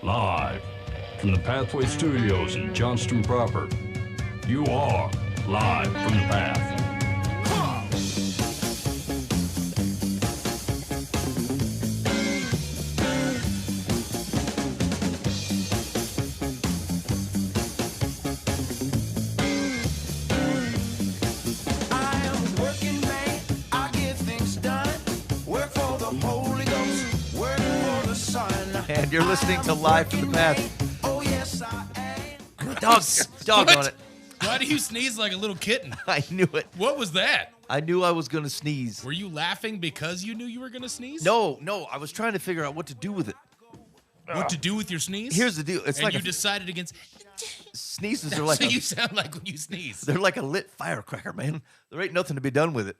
Live from the Pathway Studios in Johnston proper. You are live from the Path. And you're listening to Live from the Path. Oh, yes, I am. Dog on it. Why do you sneeze like a little kitten? I knew it. What was that? I knew I was going to sneeze. Were you laughing because you knew you were going to sneeze? No, I was trying to figure out what to do with it. What to do with your sneeze? Here's the deal. It's and like you decided against... sneezes That's are like what you sound like when you sneeze. they're like a lit firecracker, man. There ain't nothing to be done with it.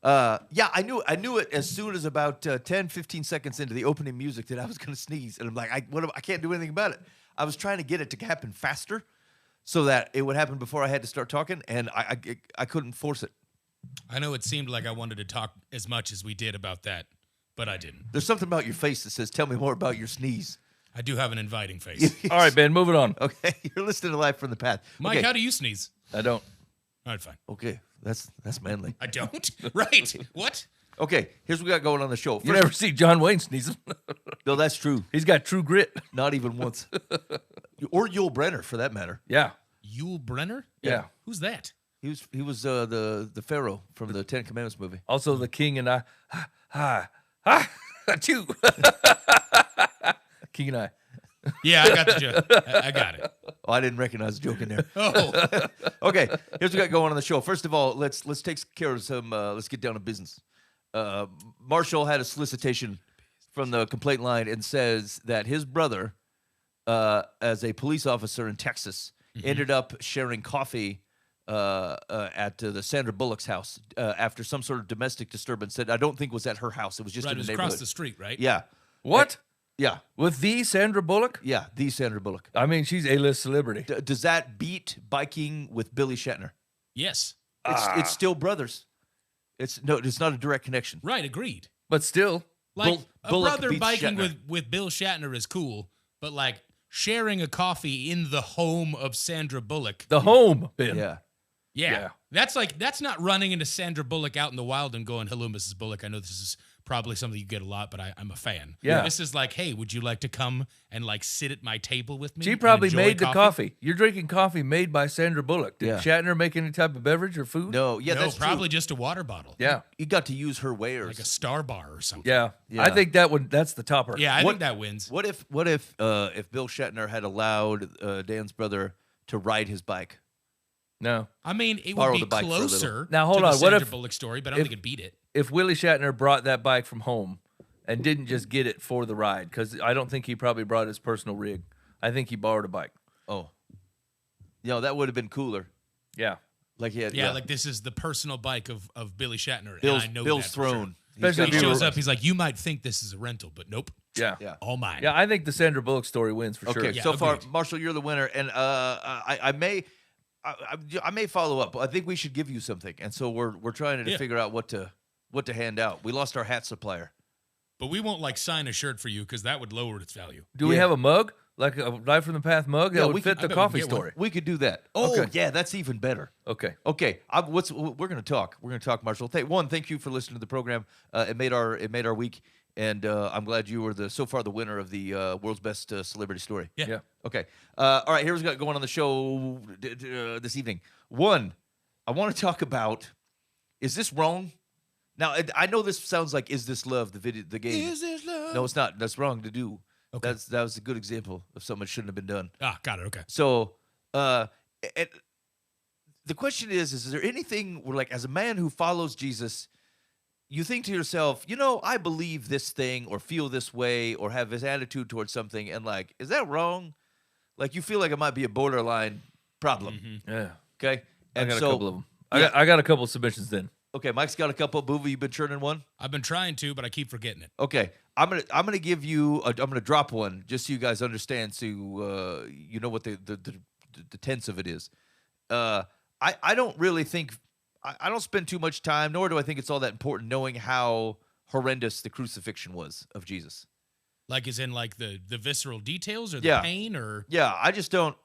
Yeah, I knew it as soon as about 10, 15 seconds into the opening music that I was going to sneeze. And I'm like, I can't do anything about it. I was trying to get it to happen faster so that it would happen before I had to start talking, and I couldn't force it. I know it seemed like I wanted to talk as much as we did about that, but I didn't. There's something about your face that says, tell me more about your sneeze. I do have an inviting face. All right, Ben, moving on. Okay, you're listening to Live from the Path. Mike, Okay. how do you sneeze? I don't. All right, fine. Okay, that's manly. I don't? Right. What? Okay, here's what we got going on the show. You never see John Wayne sneezing. No, that's true. He's got true grit. Not even once. Or Yul Brynner, for that matter. Yeah. Yul Brynner? Yeah. Who's that? He was the Pharaoh from the Ten Commandments movie. Also, the king and I. Achoo. King and I. Yeah, I got the joke. I got it. Oh, I didn't recognize the joke in there. Oh. Okay, here's what we got going on the show. First of all, let's take care of some. Let's get down to business. Marshall had a solicitation from the complaint line and says that his brother, as a police officer in Texas, ended up sharing coffee at the Sandra Bullock's house after some sort of domestic disturbance that I don't think was at her house. It was just Right, in it the was neighborhood. across the street, right? Yeah, What? yeah, With the Sandra Bullock? yeah. The Sandra Bullock. I mean, she's A-list celebrity. Does that beat biking with Billy Shatner? Yes. It's still brothers. It's not a direct connection. Right, agreed. But still. Like, a Bullock brother beats biking Shatner. with Bill Shatner is cool, but, like, sharing a coffee in the home of Sandra Bullock. The home, Ben. Yeah. Yeah. That's not running into Sandra Bullock out in the wild and going, hello, Mrs. Bullock. I know this is probably something you get a lot, but I'm a fan. Yeah. This is like, hey, would you like to come and, like, sit at my table with me? She and probably enjoy made the coffee. You're drinking coffee made by Sandra Bullock. Did Yeah. Shatner make any type of beverage or food? No, yeah, No, that's probably true. just a water bottle. Yeah. You got to use her wares. Like a Star Bar or something. Yeah. Yeah. I think that's the topper. Yeah, I What- think that wins. What if Bill Shatner had allowed Dan's brother to ride his bike? No. I mean, it Borrow would the be bike for a little. closer Now, hold to the on. What Sandra if- Bullock story, but I don't if- think it'd beat it. If Willie Shatner brought that bike from home and didn't just get it for the ride, because I don't think he probably brought his personal rig. I think he borrowed a bike. Oh, that would have been cooler. Yeah. Like he had, Yeah, like this is the personal bike of Billy Shatner. Bill's, and I know Bill's that for sure. throne. Especially He if you shows were- up, he's like, you might think this is a rental, but nope. Yeah. Yeah. All mine. Yeah, I think the Sandra Bullock story wins for sure. Okay, Yeah, so far, agreed. Marshall, you're the winner, and I may follow up. I think we should give you something, and so we're trying to Yeah. figure out what to hand out. We lost our hat supplier. But we won't like sign a shirt for you because that would lower its value. Do we Yeah. have a mug? Like a Live from the Path mug that Yeah, would we fit could- the I bet we coffee can get one. story? We could do that. Oh, Okay. yeah, that's even better. Okay. Okay, we're going to talk. We're going to talk, Marshall. Thank you for listening to the program. It made our week, and I'm glad you were so far the winner of the world's best celebrity story. Yeah. Yeah. Okay. All right. Here's what's going on the show this evening. One, I want to talk about: is this wrong? Now, I know this sounds like "Is This Love?" the game. Is this love? No, it's not. That's wrong to do. Okay. That was a good example of something that shouldn't have been done. Ah, got it. Okay. So, the question is there anything where, like, as a man who follows Jesus, you think to yourself, I believe this thing or feel this way or have this attitude towards something, and, like, is that wrong? Like, you feel like it might be a borderline problem. Yeah. Okay? I And got so, a couple of them. yeah. I got a couple of submissions then. Okay, Mike's got a couple. Boova, you been churning one? I've been trying to, but I keep forgetting it. Okay, I'm gonna give you. I'm gonna drop one just so you guys understand. So you know what the tense of it is. I don't really think I don't spend too much time, nor do I think it's all that important knowing how horrendous the crucifixion was of Jesus. Like, as in, like, the visceral details or the Yeah. pain or... Yeah, I just don't.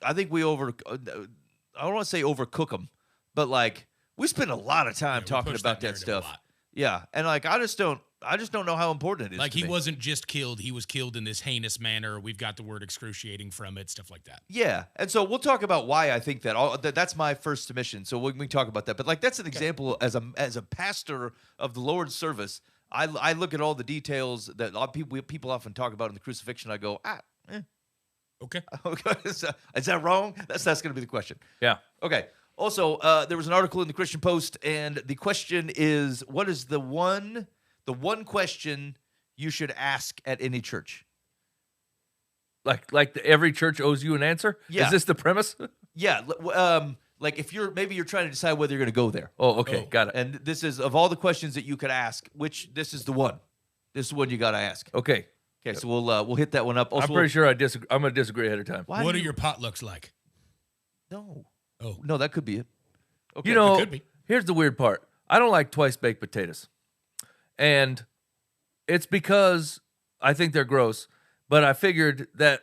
I think we I don't want to say overcook them, but like we spend a lot of time we talking push about that narrative a stuff. lot. Yeah, and like I just don't know how important it is. Like, to he me. wasn't just killed. He was killed in this heinous manner. We've got the word excruciating from it, stuff like that. Yeah, and so we'll talk about why I think that. That's my first submission. So we can talk about that. But like that's an example as a pastor of the Lord's service. I look at all the details that a lot of people often talk about in the crucifixion. I go, Okay. okay, is that wrong? That's going to be the question. Yeah. Okay. Also, there was an article in the Christian Post, and the question is, what is the one question you should ask at any church? Like every church owes you an answer? Yeah. Is this the premise? Yeah. Like if you're trying to decide whether you're going to go there. Oh, okay. Got it. And this is, of all the questions that you could ask, this is the one. This is the one you got to ask. Okay. Okay, so we'll hit that one up. Also, I'm pretty sure I disagree. I'm going to disagree ahead of time. Why What do are you- your potlucks like? No. Oh. No, that could be it. Okay. You know, could be. here's the weird part. I don't like twice baked potatoes. And it's because I think they're gross, but I figured that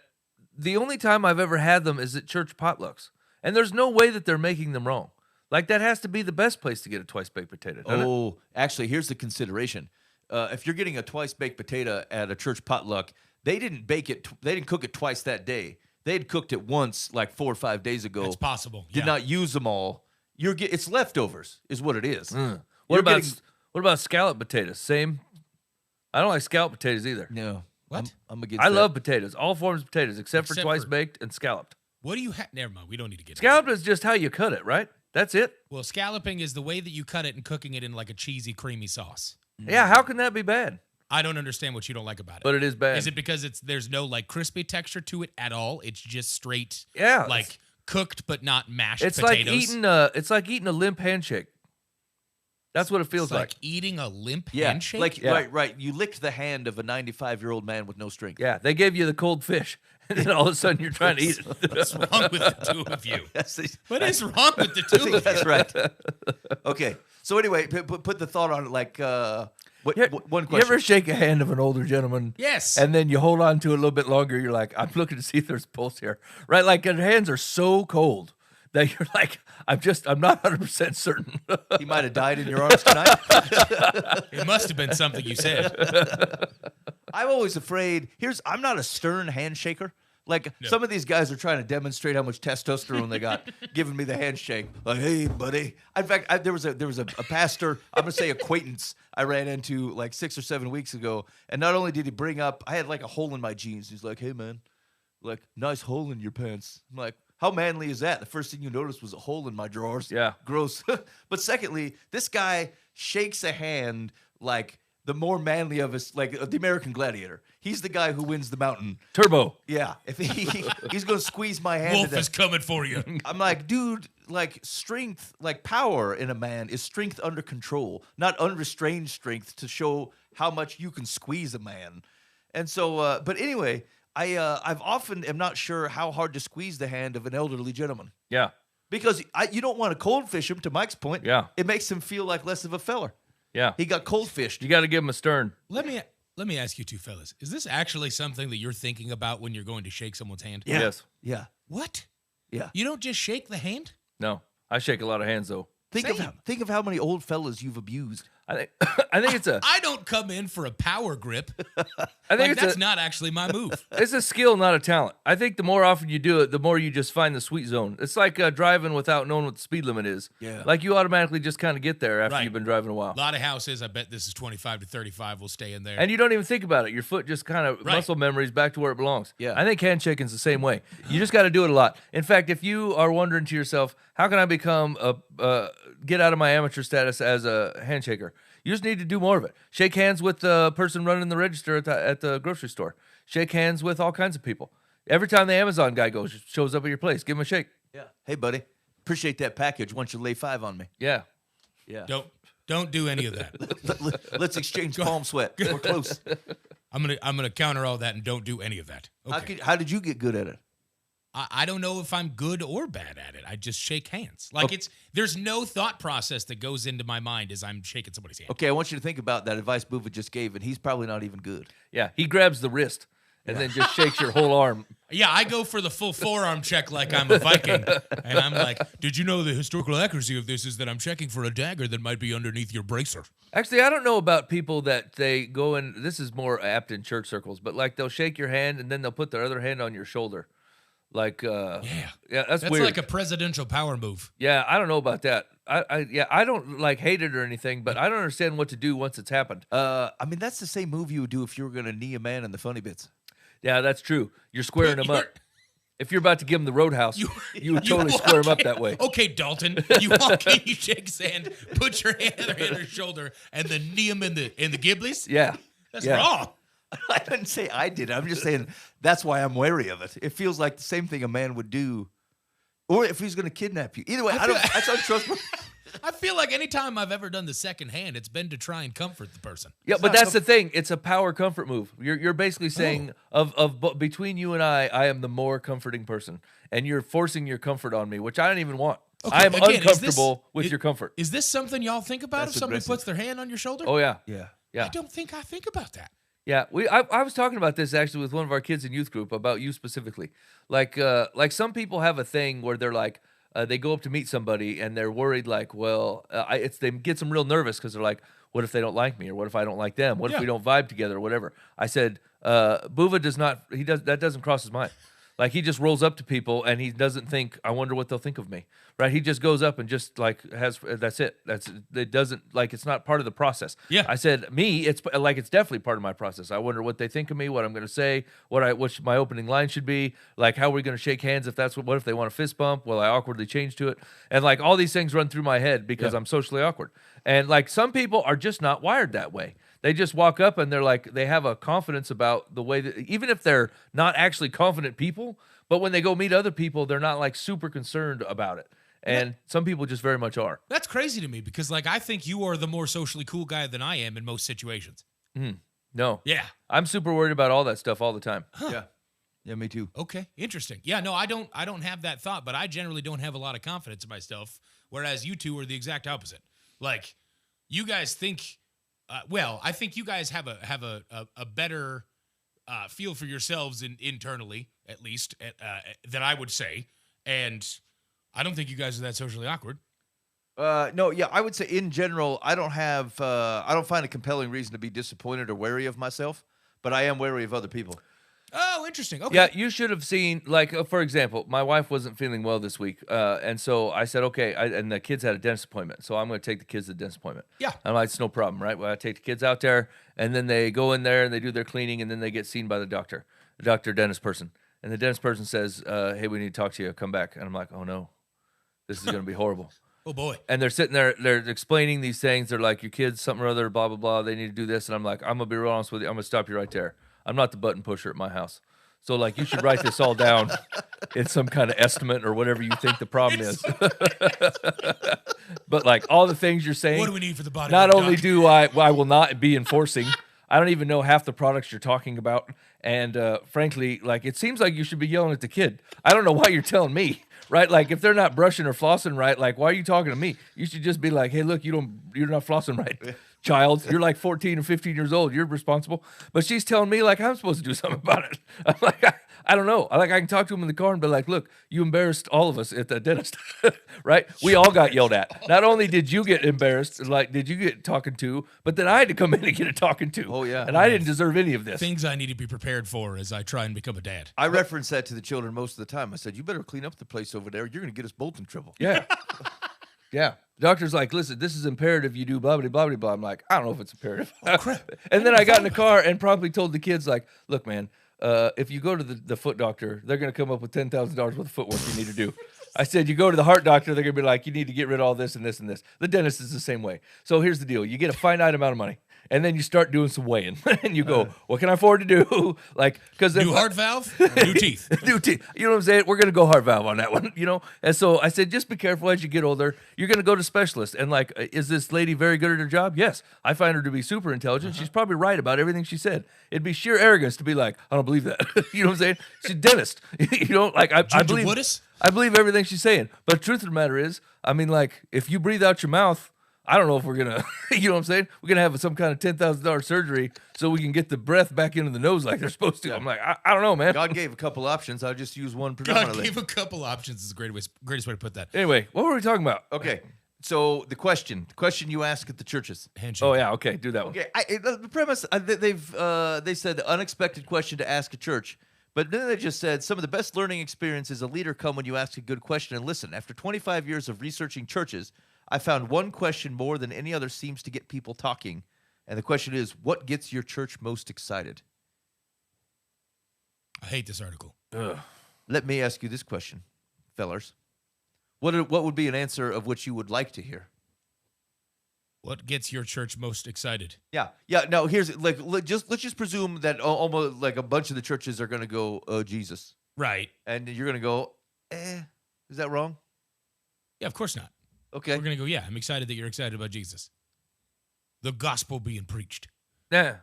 the only time I've ever had them is at church potlucks. And there's no way that they're making them wrong. Like, that has to be the best place to get a twice baked potato. doesn't it? Oh, actually, here's the consideration. If you're getting a twice baked potato at a church potluck, they didn't bake it. They didn't cook it twice that day. They had cooked it once, like 4 or 5 days ago. It's possible. Did yeah. not use them all. It's leftovers, is what it is. What You're about getting- what about scallop potatoes? Same. I don't like scallop potatoes either. No. What? I'm against I that. love potatoes, all forms of potatoes, except for Except twice for- baked and scalloped. What do you have? Never mind. We don't need to get into Scalloped is just how you cut it, right? That's it. Well, scalloping is the way that you cut it and cooking it in like a cheesy, creamy sauce. Yeah, how can that be bad? I don't understand what you don't like about it. But it is bad. Is it because there's no like crispy texture to it at all? It's just straight, Yeah, like cooked but not mashed It's potatoes. like eating a limp handshake. That's what it feels It's like. like eating a limp Yeah, handshake. like Yeah. right. You licked the hand of a 95-year-old man with no strength. Yeah, they gave you the cold fish, and then all of a sudden you're trying to eat it. What's wrong with the two of you? That's What is wrong with the I two think of you? that's right. Okay. So anyway, put the thought on it. Like, one You question. ever shake a hand of an older gentleman? Yes. And then you hold on to it a little bit longer. You're like, I'm looking to see if there's pulse here, right? Like their hands are so cold that you're like, I'm not 100% certain. He might have died in your arms tonight. It must have been something you said. I'm always afraid. I'm not a stern handshaker. Like some of these guys are trying to demonstrate how much testosterone they got, giving me the handshake. Like, hey, buddy. In fact, there was a pastor. I'm gonna say acquaintance I ran into like 6 or 7 weeks ago, and not only did he bring up, I had like a hole in my jeans. He's like, hey man, like nice hole in your pants. I'm like, how manly is that? The first thing you noticed was a hole in my drawers. Yeah. Gross. But secondly, this guy shakes a hand like the more manly of us, like the American Gladiator. He's the guy who wins the mountain. Turbo. Yeah. If he's going to squeeze my hand Wolf to death. is coming for you. I'm like, dude, like strength, like power in a man is strength under control, not unrestrained strength to show how much you can squeeze a man. And so, but anyway, I've often am not sure how hard to squeeze the hand of an elderly gentleman Yeah. because you don't want to cold fish him. To Mike's point, Yeah. it makes him feel like less of a feller. Yeah. He got cold fished. You got to give him a stern. Let me ask you two fellas. Is this actually something that you're thinking about when you're going to shake someone's hand? Yeah. Yes. Yeah, What? yeah. You don't just shake the hand? No. I shake a lot of hands though. Think of how many old fellas you've abused. I think it's a I don't come in for a power grip. I think Like, it's that's a not actually my move. it's a skill, not a talent. I think the more often you do it, the more you just find the sweet zone. It's like driving without knowing what the speed limit is. Yeah. Like you automatically just kind of get there after Right. you've been driving a while. A lot of houses, I bet this is 25 to 35. We'll stay in there. And you don't even think about it. Your foot just kind of Right. muscle memories back to where it belongs. Yeah. I think handshaking's the same way. You just got to do it a lot. In fact, if you are wondering to yourself, how can I become get out of my amateur status as a handshaker? You just need to do more of it. Shake hands with the person running the register at the grocery store. Shake hands with all kinds of people. Every time the Amazon guy shows up at your place, give him a shake. Yeah. Hey, buddy, appreciate that package. Why don't you lay 5 on me? Yeah. Yeah. Don't do any of that. Let's exchange palm sweat. We're close. I'm gonna counter all that and don't do any of that. Okay. How did you get good at it? I don't know if I'm good or bad at it. I just shake hands. Like there's no thought process that goes into my mind as I'm shaking somebody's hand. Okay, I want you to think about that advice Buva just gave, and he's probably not even good. Yeah, he grabs the wrist and then just shakes your whole arm. Yeah, I go for the full forearm check like I'm a Viking. And I'm like, did you know the historical accuracy of this is that I'm checking for a dagger that might be underneath your bracer? Actually, I don't know about people that they go in, this is more apt in church circles, but like they'll shake your hand and then they'll put their other hand on your shoulder. Like, yeah, that's weird. Like a presidential power move. Yeah, I don't know about that. I don't like hate it or anything, but I don't understand what to do once it's happened. I mean, that's the same move you would do if you were going to knee a man in the funny bits. Yeah, that's true. You're squaring him up. If you're about to give him the roadhouse, you would totally square him up that way. Okay, Dalton, you walk in, you shake his hand, put your other hand on his shoulder, and then knee him in the gibblies. Yeah, that's wrong. I didn't say I did. I'm just saying that's why I'm wary of it. It feels like the same thing a man would do, or if he's going to kidnap you. Either way, that's untrustworthy. I feel like anytime I've ever done the second hand, it's been to try and comfort the person. Yeah, but that's the thing. It's a power comfort move. You're basically saying between you and I am the more comforting person, and you're forcing your comfort on me, which I don't even want. Okay, I am again, uncomfortable with your comfort. Is this something y'all think about That's if somebody aggressive. puts their hand on your shoulder? Oh yeah, Yeah. I don't think I think about that. yeah. I was talking about this actually with one of our kids in youth group about you specifically. Like some people have a thing where they're like. They go up to meet somebody and they're worried, like, well, they get them real nervous because they're like, what if they don't like me, or what if I don't like them, what if we don't vibe together, or whatever. I said, Buva that doesn't cross his mind. Like he just rolls up to people and he doesn't think, I wonder what they'll think of me, right? He just goes up and just like that's it. It doesn't like it's not part of the process. Yeah. I said it's definitely part of my process. I wonder what they think of me, what I'm going to say, what my opening line should be, like how are we going to shake hands if that's what if they want a fist bump? Will I awkwardly change to it? And like all these things run through my head because I'm socially awkward. And like some people are just not wired that way. They just walk up and they're like, they have a confidence about the way that, even if they're not actually confident people, but when they go meet other people, they're not like super concerned about it. And some people just very much are. That's crazy to me because like I think you are the more socially cool guy than I am in most situations. No. Yeah. I'm super worried about all that stuff all the time. Yeah. Yeah, me too. Okay, interesting. Yeah, no, I don't have that thought, but I generally don't have a lot of confidence in myself, whereas you two are the exact opposite. Like you guys think I think you guys have a better feel for yourselves internally, at least, than I would say. And I don't think you guys are that socially awkward. No, yeah, I would say in general, I don't find a compelling reason to be disappointed or wary of myself, but I am wary of other people. Oh, interesting. Okay. Yeah, you should have seen, like, for example, my wife wasn't feeling well this week. And so I said, okay, and the kids had a dentist appointment. So I'm going to take the kids to the dentist appointment. Yeah. I'm like, it's no problem, right? Well, I take the kids out there, and then they go in there, and they do their cleaning, and then they get seen by the dentist person. And the dentist person says, hey, we need to talk to you. Come back. And I'm like, oh, no, this is going to be horrible. Oh, boy. And they're sitting there, they're explaining these things. They're like, your kids, something or other, blah, blah, blah. They need to do this. And I'm like, I'm going to be real honest with you. I'm going to stop you right there. I'm not the button pusher at my house. So, like, you should write this all down in some kind of estimate or whatever you think the problem is. But, like, all the things you're saying. What do we need for the body? Not only do I will not be enforcing, I don't even know half the products you're talking about. And, frankly, like, it seems like you should be yelling at the kid. I don't know why you're telling me, right? Like, if they're not brushing or flossing right, like, why are you talking to me? You should just be like, hey, look, you're not flossing right. Child, you're like 14 or 15 years old. You're responsible. But she's telling me like I'm supposed to do something about it. I'm like, I don't know. I can talk to him in the car and be like, look, you embarrassed all of us at the dentist, right? We all got yelled at. Not only did you get embarrassed, like did you get talking to, but then I had to come in and get a talking to. Oh, yeah. And I didn't deserve any of this. Things I need to be prepared for as I try and become a dad. I reference that to the children most of the time. I said, you better clean up the place over there. You're going to get us both in trouble. Yeah. Yeah. The doctor's like, listen, this is imperative you do blah, blah, blah, blah, blah. I'm like, I don't know if it's imperative. Oh, crap. And then I got in the car and promptly told the kids, like, look, man, if you go to the foot doctor, they're going to come up with $10,000 worth of footwork you need to do. I said, you go to the heart doctor, they're going to be like, you need to get rid of all this and this and this. The dentist is the same way. So here's the deal. You get a finite amount of money. and then you start doing some weighing, and you go, what can I afford to do? Like, because New heart valve, new teeth. new teeth. You know what I'm saying? We're gonna go heart valve on that one. You know, and so I said, just be careful as you get older. You're gonna go to specialists, and like, is this lady very good at her job? Yes, I find her to be super intelligent. She's probably right about everything she said. It'd be sheer arrogance to be like, I don't believe that. You know what I'm saying? She's a dentist. You know, like I believe. Woodis? I believe everything she's saying. But the truth of the matter is, I mean, like, if you breathe out your mouth, I don't know if we're going to, you know what I'm saying? We're going to have some kind of $10,000 surgery so we can get the breath back into the nose like they're supposed to. I'm like, I don't know, man. God gave a couple options. I'll just use one God predominantly. gave a couple options is the greatest way to put that. Anyway, what were we talking about? Okay. So the question you ask at the churches. Oh, yeah. Okay. Do that one. Okay. The premise, they said the unexpected question to ask a church. But then they just said some of the best learning experiences a leader come when you ask a good question and listen. After 25 years of researching churches, I found one question more than any other seems to get people talking. And the question is, what gets your church most excited? I hate this article. Ugh. Let me ask you this question, fellers. What would be an answer of which you would like to hear? What gets your church most excited? Yeah. No, here's let's just presume that almost like a bunch of the churches are going to go Jesus, Right. and you're going to go, is that wrong? Yeah, of course not. Okay. We're going to go, yeah, I'm excited that you're excited about Jesus. The gospel being preached. Yeah.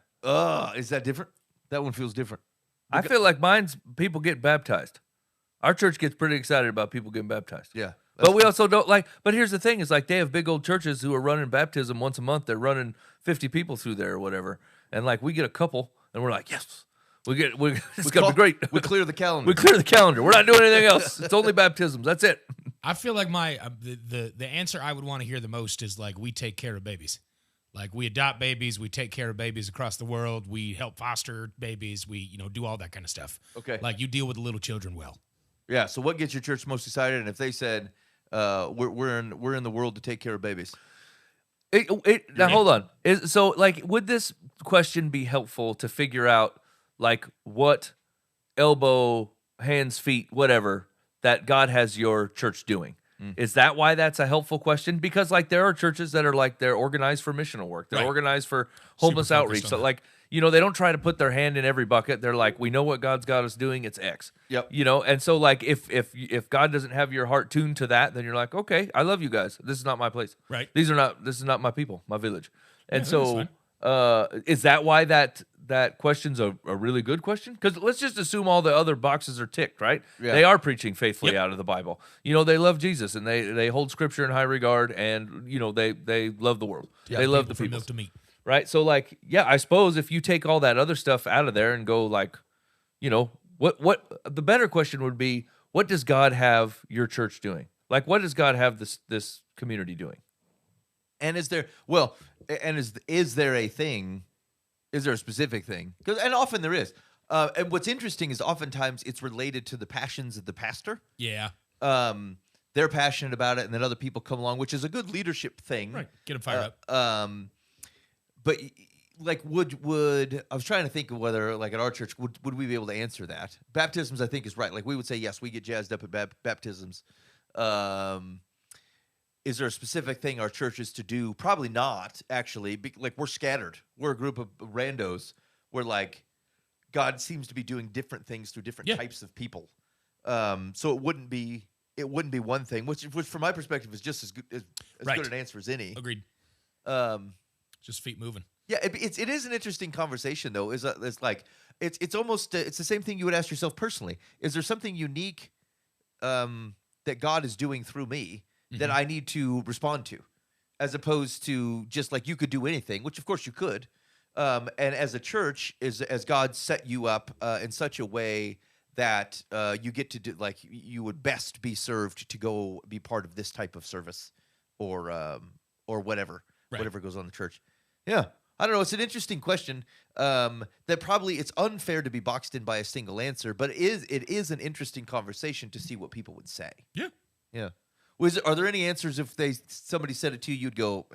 Is that different? That one feels different. I feel like mine's people get baptized. Our church gets pretty excited about people getting baptized. Yeah. But we also don't like, but here's the thing is like they have big old churches who are running baptism once a month. They're running 50 people through there or whatever. And like we get a couple and we're like, yes, it's going to be great. We clear the calendar. We clear the calendar. We're not doing anything else. It's only baptisms. That's it. I feel like my the answer I would want to hear the most is like we take care of babies. Like we adopt babies, we take care of babies across the world, we help foster babies, we do all that kind of stuff. Okay. Like you deal with the little children well. Yeah. So what gets your church most excited? And if they said, we're in the world to take care of babies. Now hold on. Would this question be helpful to figure out like what elbow, hands, feet, whatever that God has your church doing? Is that why that's a helpful question? Because like there are churches that are like they're organized for missional work. They're Right. organized for homeless Super focused outreach. on So that. like, they don't try to put their hand in every bucket. They're like, we know what God's got us doing. It's X. Yep. And so like if God doesn't have your heart tuned to that, then you're like, okay, I love you guys. This is not my place. Right. This is not my people, my village. And Yeah, so is that why that question's a really good question? Because let's just assume all the other boxes are ticked, right? Yeah. They are preaching faithfully Yep. out of the Bible. They love Jesus and they hold Scripture in high regard, and they love the world. They love the from people, milk to meat. right? So like, yeah, I suppose if you take all that other stuff out of there and go like, what the better question would be, what does God have your church doing? Like, what does God have this community doing? And is there a thing? Is there a specific thing? And often there is. And what's interesting is oftentimes it's related to the passions of the pastor. Yeah. They're passionate about it, and then other people come along, which is a good leadership thing. Right. Get them fired up. But like, would I was trying to think of whether, like, at our church, would we be able to answer that? Baptisms, I think, is right. Like, we would say yes, we get jazzed up at baptisms. Is there a specific thing our church is to do? Probably not, actually. Like, we're scattered. We're a group of randos where, like, God seems to be doing different things through different types of people. So it wouldn't be one thing, which from my perspective is just as good Right. good an answer as any. Agreed. Just feet moving. Yeah, it is an interesting conversation though. It's almost it's the same thing you would ask yourself personally. Is there something unique that God is doing through me that I need to respond to, as opposed to just like you could do anything, which of course you could. And as a church, as God set you up in such a way that you get to do, like, you would best be served to go be part of this type of service or whatever, Right. whatever goes on in the church. Yeah. I don't know. It's an interesting question that probably it's unfair to be boxed in by a single answer, but it is an interesting conversation to see what people would say. Yeah. Yeah. Are there any answers if somebody said it to you, you'd go,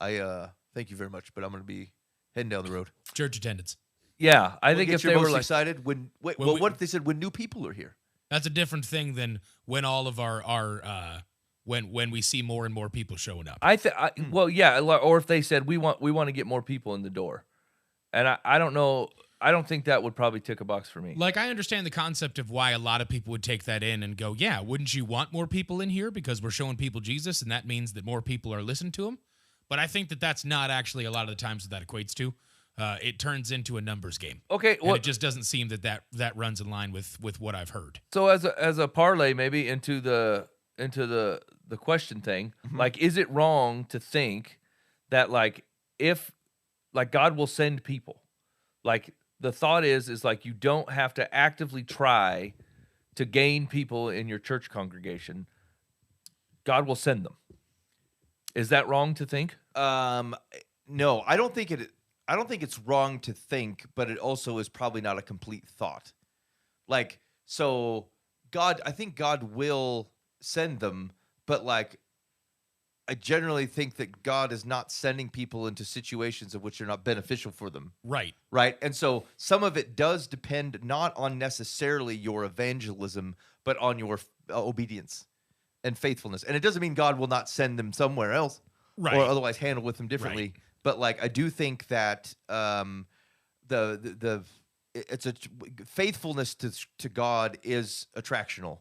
thank you very much, but I'm going to be heading down the road. Church attendance. Yeah, I What think gets if you they were most like, excited when what if they said when new people are here? That's a different thing than when all of our when we see more and more people showing up. Well, yeah, or if they said we want to get more people in the door, and I don't know, I don't think that would probably tick a box for me. Like, I understand the concept of why a lot of people would take that in and go, yeah, wouldn't you want more people in here because we're showing people Jesus, and that means that more people are listening to him? But I think that that's not actually a lot of the times that equates to. It turns into a numbers game. Okay, and it just doesn't seem that runs in line with what I've heard. So as a parlay maybe into the question thing, like, is it wrong to think that like if like God will send people, like the thought is like you don't have to actively try to gain people in your church congregation, God will send them. Is that wrong to think? No, I don't think it's wrong to think, but it also is probably not a complete thought. Like, so I think God will send them, but like, I generally think that God is not sending people into situations of which are not beneficial for them. Right. Right. And so some of it does depend not on necessarily your evangelism, but on your obedience and faithfulness. And it doesn't mean God will not send them somewhere else, Right. or otherwise handle with them differently. Right. But like, I do think that it's a faithfulness to God is attractional.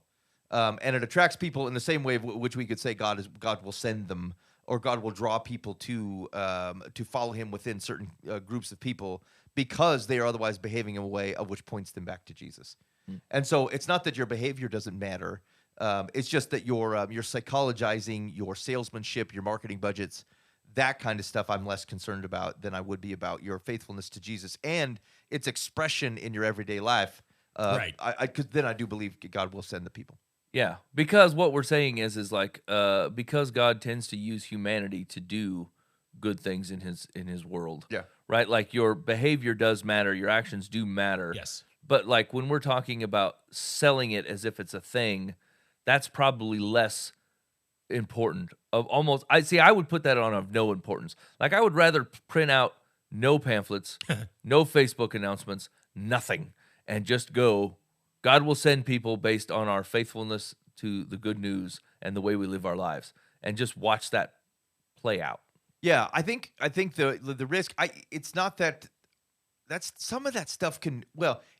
And it attracts people in the same way which we could say God will send them, or God will draw people to follow him within certain groups of people because they are otherwise behaving in a way of which points them back to Jesus. And so it's not that your behavior doesn't matter. It's just that your psychologizing, your salesmanship, your marketing budgets, that kind of stuff I'm less concerned about than I would be about your faithfulness to Jesus and its expression in your everyday life. Right. Because then I do believe God will send the people. Yeah, because what we're saying is like because God tends to use humanity to do good things in his world. Yeah. Right? Like your behavior does matter, your actions do matter. Yes. But like when we're talking about selling it as if it's a thing, that's probably less important. I would put that on of no importance. Like I would rather print out no pamphlets, no Facebook announcements, nothing, and just go, God will send people based on our faithfulness to the good news and the way we live our lives, and just watch that play out. Yeah, I think the risk. It's not that's some of that stuff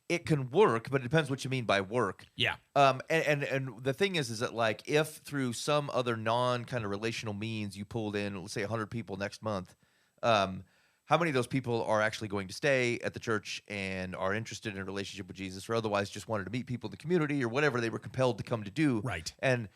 it can work, but it depends what you mean by work. Yeah. And the thing is that like if through some other non kind of relational means you pulled in, let's say 100 people next month, how many of those people are actually going to stay at the church and are interested in a relationship with Jesus, or otherwise just wanted to meet people in the community or whatever they were compelled to come to do? Right. And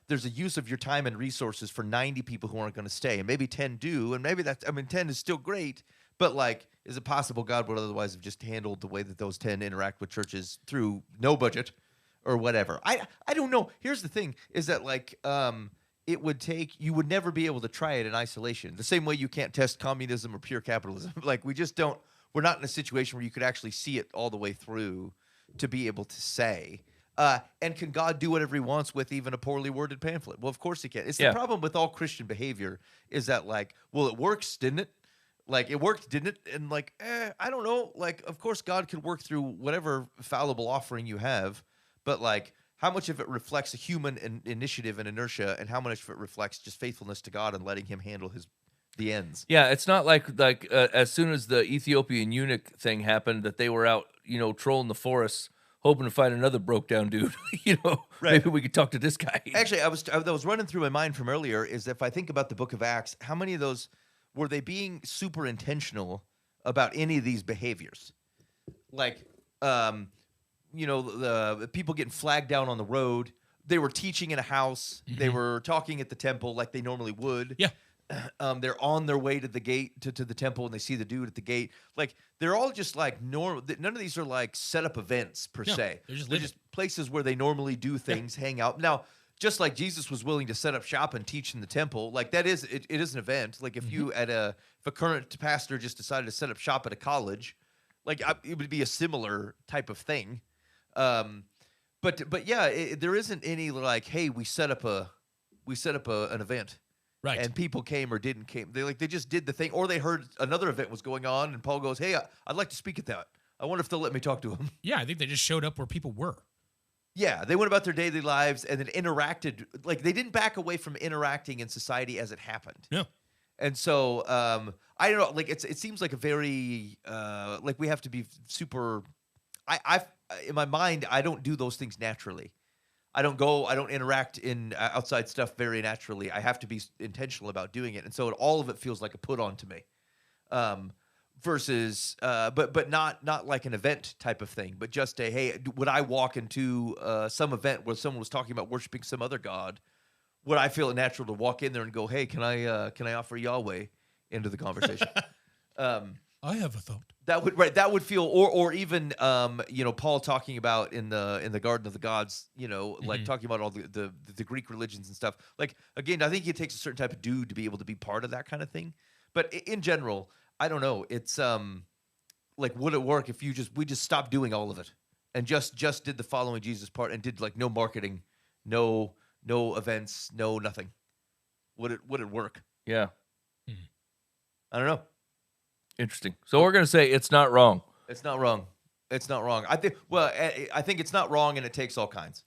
there's a use of your time and resources for 90 people who aren't going to stay, and maybe 10 do, and maybe 10 is still great, but like, is it possible God would otherwise have just handled the way that those 10 interact with churches through no budget or whatever? I don't know. Here's the thing: is that like you would never be able to try it in isolation. The same way you can't test communism or pure capitalism. Like we're not in a situation where you could actually see it all the way through to be able to say, and can God do whatever he wants with even a poorly worded pamphlet? Well, of course he can. It's the problem with all Christian behavior is that like, well, it works, didn't it? Like it worked, didn't it? And like, I don't know. Like, of course God can work through whatever fallible offering you have, but like, how much of it reflects a human initiative and inertia, and how much of it reflects just faithfulness to God and letting him handle the ends? Yeah, it's not like as soon as the Ethiopian eunuch thing happened that they were out, trolling the forests, hoping to find another broke down dude. Right. Maybe we could talk to this guy. Actually, I was running through my mind from earlier is if I think about the Book of Acts, how many of those were they being super intentional about any of these behaviors? Like, the people getting flagged down on the road. They were teaching in a house. Mm-hmm. They were talking at the temple like they normally would. Yeah. They're on their way to the gate to the temple, and they see the dude at the gate. Like they're all just like normal. None of these are like set up events per se. They're just places where they normally do things, hang out. Now, just like Jesus was willing to set up shop and teach in the temple, like that is it is an event. Like if you if a current pastor just decided to set up shop at a college, like it would be a similar type of thing. But yeah, there isn't any like, hey, we set up an event, right? And people came or didn't came. They just did the thing, or they heard another event was going on, and Paul goes, hey, I'd like to speak at that. I wonder if they'll let me talk to him. Yeah, I think they just showed up where people were. Yeah, they went about their daily lives and then interacted. Like they didn't back away from interacting in society as it happened. No. And so I don't know. Like it seems like a very like we have to be super. I in my mind I don't do those things naturally. I don't interact in outside stuff very naturally. I have to be intentional about doing it, and so all of it feels like a put on to me. Versus, but not like an event type of thing, but just a hey, would I walk into some event where someone was talking about worshiping some other god? Would I feel it natural to walk in there and go, hey, can I offer Yahweh into the conversation? I have a thought. That would feel, or even Paul talking about in the Garden of the Gods, like talking about all the Greek religions and stuff. Like again, I think it takes a certain type of dude to be able to be part of that kind of thing. But in general, I don't know. It's like would it work if we just stopped doing all of it and just did the following Jesus part and did like no marketing, no events, no nothing? Would it work? Yeah. I don't know. Interesting. So we're going to say it's not wrong. It's not wrong. It's not wrong. I think it's not wrong, and it takes all kinds.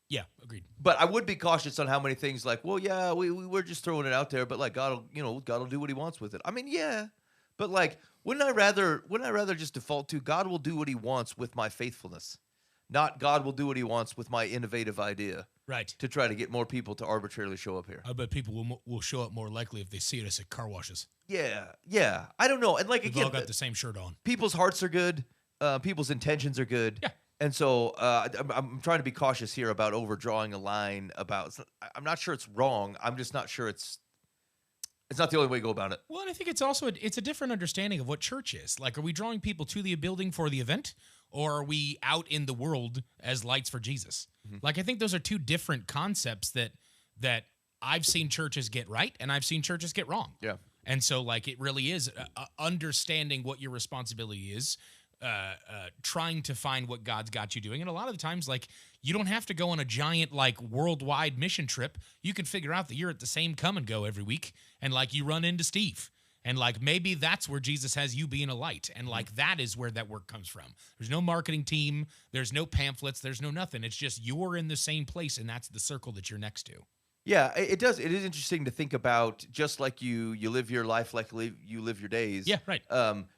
Yeah, agreed. But I would be cautious on how many things like, well, yeah, we're just throwing it out there, but like God will do what He wants with it. I mean, yeah, but like, wouldn't I rather just default to God will do what He wants with my faithfulness, not God will do what He wants with my innovative idea, Right. to try to get more people to arbitrarily show up here. I bet people will show up more likely if they see us at car washes. Yeah. I don't know, and like We've again, all got the same shirt on. people's hearts are good, people's intentions are good. Yeah. And so I'm trying to be cautious here about overdrawing a line about. I'm not sure it's wrong. I'm just not sure it's not the only way to go about it. Well, and I think it's also it's a different understanding of what church is. Like, are we drawing people to the building for the event, or are we out in the world as lights for Jesus? Like, I think those are two different concepts that I've seen churches get right and I've seen churches get wrong. Yeah. And so, like, it really is understanding what your responsibility is, trying to find what God's got you doing. And a lot of the times, like, you don't have to go on a giant, like, worldwide mission trip. You can figure out that you're at the same come and go every week, and, like, you run into Steve. And, like, maybe that's where Jesus has you being a light. And, like, that is where that work comes from. There's no marketing team. There's no pamphlets. There's no nothing. It's just you're in the same place, and that's the circle that you're next to. Yeah, it does. It is interesting to think about. Just like you live your life like you live your days. Yeah, right.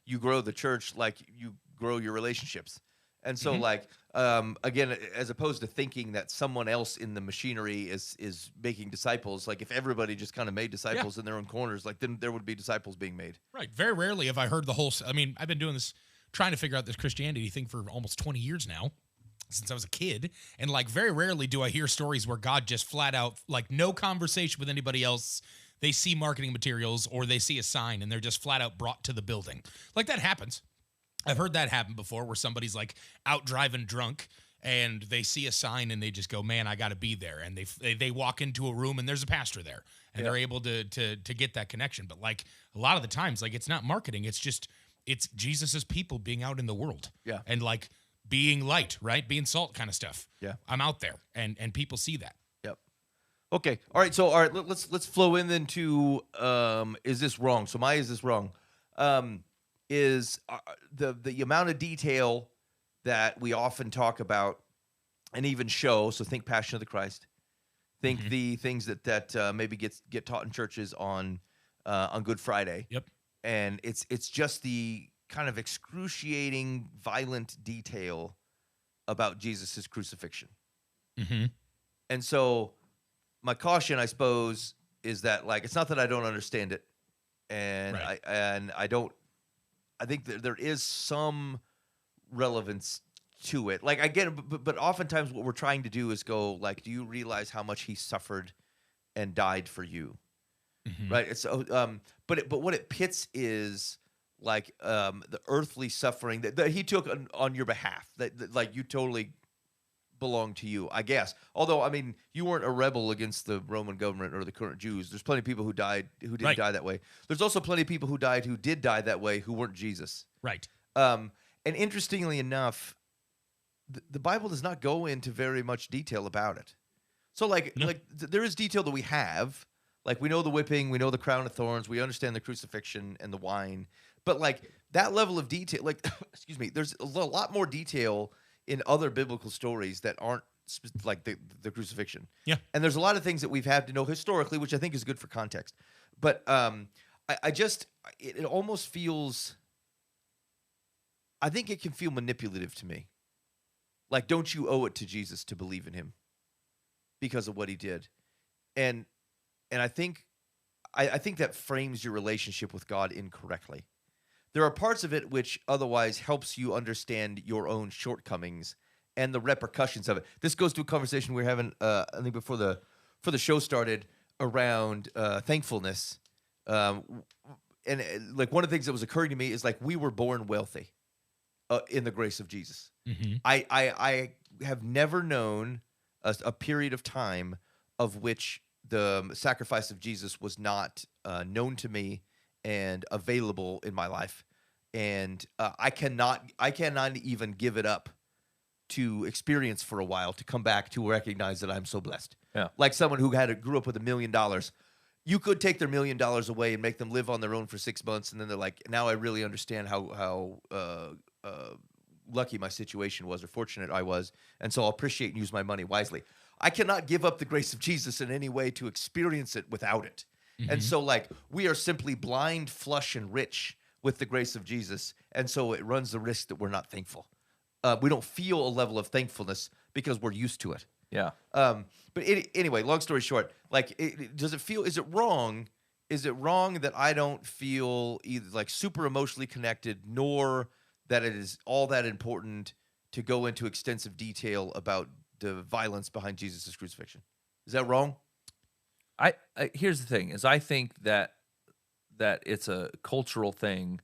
You grow the church like you grow your relationships. And so, like, again, as opposed to thinking that someone else in the machinery is making disciples, like if everybody just kind of made disciples in their own corners, like then there would be disciples being made. Right. Very rarely have I heard the whole. I mean, I've been doing this, trying to figure out this Christianity thing for almost 20 years now, since I was a kid. And, like, very rarely do I hear stories where God just flat out, like, no conversation with anybody else. They see marketing materials or they see a sign and they're just flat out brought to the building. Like, that happens. I've heard that happen before, where somebody's like out driving drunk and they see a sign and they just go, man, I got to be there. And they walk into a room and there's a pastor there and they're able to get that connection. But, like, a lot of the times, like, it's not marketing. It's Jesus's people being out in the world. Yeah. And, like, being light, right? Being salt kind of stuff. Yeah. I'm out there and people see that. Yep. Okay. All right. So, let's flow in then to is this wrong? So my is this wrong? Is the amount of detail that we often talk about and even show. So think Passion of the Christ. Think the things that maybe get taught in churches on Good Friday. Yep. And it's just the kind of excruciating, violent detail about Jesus's crucifixion. And so my caution, I suppose, is that, like, it's not that I don't understand it, and I think that there is some relevance to it. Like, I get it, but oftentimes what we're trying to do is go, like, do you realize how much He suffered and died for you? Right? It's but what it pits is, like, the earthly suffering that He took on your behalf, that like you totally belong to you, I guess. Although, I mean, you weren't a rebel against the Roman government or the current Jews. There's plenty of people who died who didn't die that way. There's also plenty of people who died who did die that way who weren't Jesus. Right. And interestingly enough, the Bible does not go into very much detail about it. So, like, there is detail that we have. Like, we know the whipping, we know the crown of thorns, we understand the crucifixion and the wine. But, like, that level of detail, like, excuse me, there's a lot more detail in other biblical stories that aren't like the crucifixion. Yeah. And there's a lot of things that we've had to know historically, which I think is good for context. But it almost feels, I think it can feel manipulative to me. Like, don't you owe it to Jesus to believe in him because of what he did? And I think that frames your relationship with God incorrectly. There are parts of it which otherwise helps you understand your own shortcomings and the repercussions of it. This goes to a conversation we were having, I think before the show started, around thankfulness. And like one of the things that was occurring to me is like we were born wealthy in the grace of Jesus. Mm-hmm. I have never known a period of time of which the sacrifice of Jesus was not known to me and available in my life, and I cannot even give it up to experience for a while to come back to recognize that I'm so blessed. Yeah. Like someone who grew up with $1 million. You could take their $1 million away and make them live on their own for 6 months, and then they're like, now I really understand how lucky my situation was or fortunate I was, and so I'll appreciate and use my money wisely. I cannot give up the grace of Jesus in any way to experience it without it. Mm-hmm. And so like we are simply blind, flush, and rich with the grace of Jesus, and so it runs the risk that we're not thankful. We don't feel a level of thankfulness because we're used to it. Yeah. But anyway, long story short, like, does it feel? Is it wrong? Is it wrong that I don't feel either like super emotionally connected, nor that it is all that important to go into extensive detail about the violence behind Jesus' crucifixion? Is that wrong? I here's the thing: is I think that it's a cultural thing.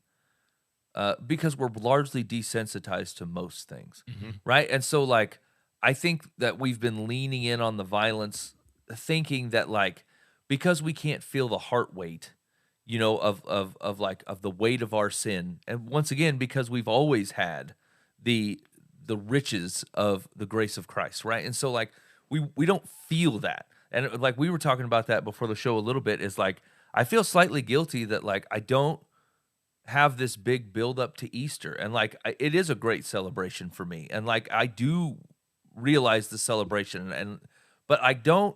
Because we're largely desensitized to most things, right? And so, like, I think that we've been leaning in on the violence, thinking that, like, because we can't feel the heart weight, you know, of the weight of our sin, and once again, because we've always had the riches of the grace of Christ, right? And so, like, we don't feel that, and like we were talking about that before the show a little bit. Is like I feel slightly guilty that like I don't have this big build up to Easter, and like it is a great celebration for me, and like I do realize the celebration, but I don't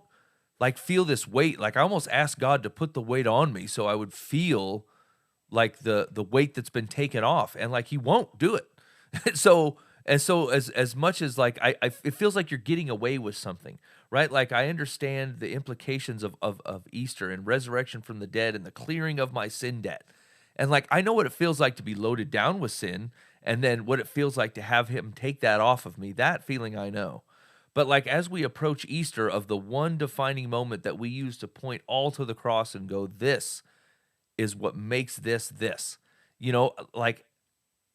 like feel this weight. Like I almost ask God to put the weight on me so I would feel like the weight that's been taken off, and like he won't do it. so as much as like it feels like you're getting away with something, right? Like I understand the implications of Easter and resurrection from the dead and the clearing of my sin debt. And like I know what it feels like to be loaded down with sin, and then what it feels like to have him take that off of me. That feeling I know. But like as we approach Easter, of the one defining moment that we use to point all to the cross and go, this is what makes this. You know, like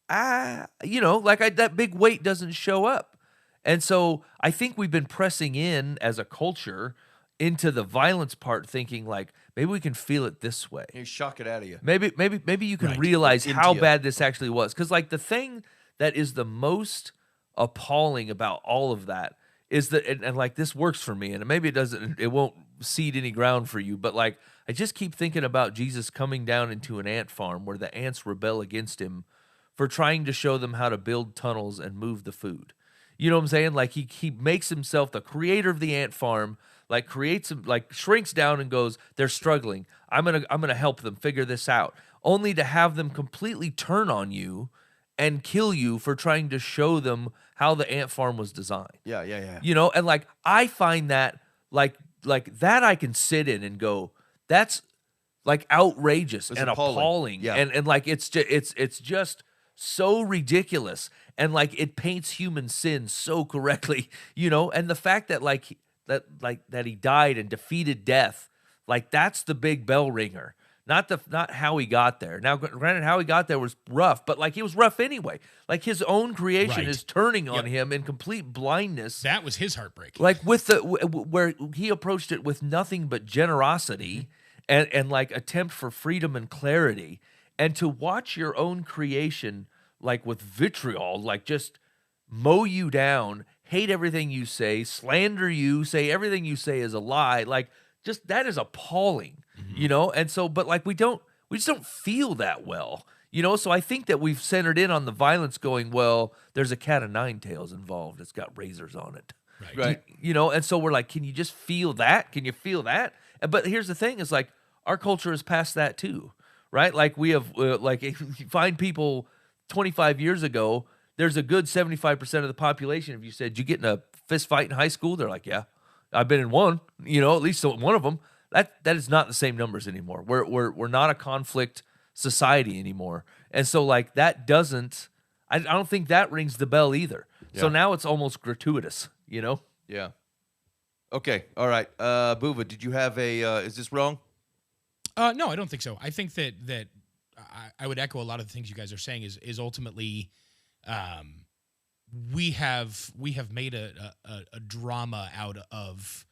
that big weight doesn't show up. And so I think we've been pressing in as a culture into the violence part, thinking like maybe we can feel it this way. You shock it out of you. Maybe you can Right. realize Into how you. bad this actually was. Because like the thing that is the most appalling about all of that is that, and like this works for me, and maybe it won't seed any ground for you, but like I just keep thinking about Jesus coming down into an ant farm where the ants rebel against him for trying to show them how to build tunnels and move the food. You know what I'm saying? Like he makes himself the creator of the ant farm, like creates them, like shrinks down and goes, they're struggling. I'm gonna help them figure this out, only to have them completely turn on you and kill you for trying to show them how the ant farm was designed. Yeah. You know, and like I find that like that I can sit in and go, that's like outrageous It's and appalling. Yeah. And like it's just so ridiculous, and like it paints human sin so correctly, you know. And the fact that that he died and defeated death, like that's the big bell ringer, not how he got there. Now granted, how he got there was rough, but like he was rough anyway. Like his own creation Right. is turning on Yep. him in complete blindness. That was his heartbreak. Like with where he approached it with nothing but generosity and like attempt for freedom and clarity, and to watch your own creation like with vitriol, like just mow you down, hate everything you say, slander you, say everything you say is a lie, like just that is appalling, you know. And so, but like we just don't feel that well, you know. So I think that we've centered in on the violence, going, well, there's a cat of nine tails involved, it's got razors on it. Right. You know, and so we're like, can you just feel that? Can you feel that? But here's the thing: is like our culture is past that too, right? Like we have, like if you find people 25 years ago, there's a good 75% of the population. If you said you get in a fist fight in high school, they're like, yeah, I've been in one. You know, at least one of them. That is not the same numbers anymore. We're not a conflict society anymore, and so like that doesn't. I don't think that rings the bell either. So Yeah. now it's almost gratuitous, you know. Yeah. Okay. All right. Buva, did you have a? Is this wrong? No, I don't think so. I think that I would echo a lot of the things you guys are saying. Is ultimately, we have made a drama out of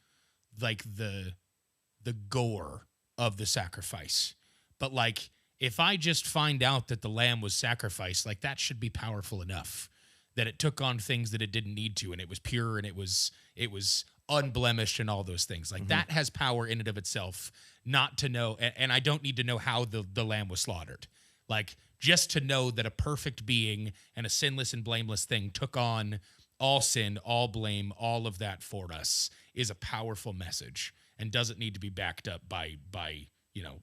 like the gore of the sacrifice, but like if I just find out that the lamb was sacrificed, like that should be powerful enough that it took on things that it didn't need to, and it was pure and it was unblemished and all those things. Like that has power in and of itself, not to know, and I don't need to know how the lamb was slaughtered. Like just to know that a perfect being and a sinless and blameless thing took on all sin, all blame, all of that for us is a powerful message and doesn't need to be backed up by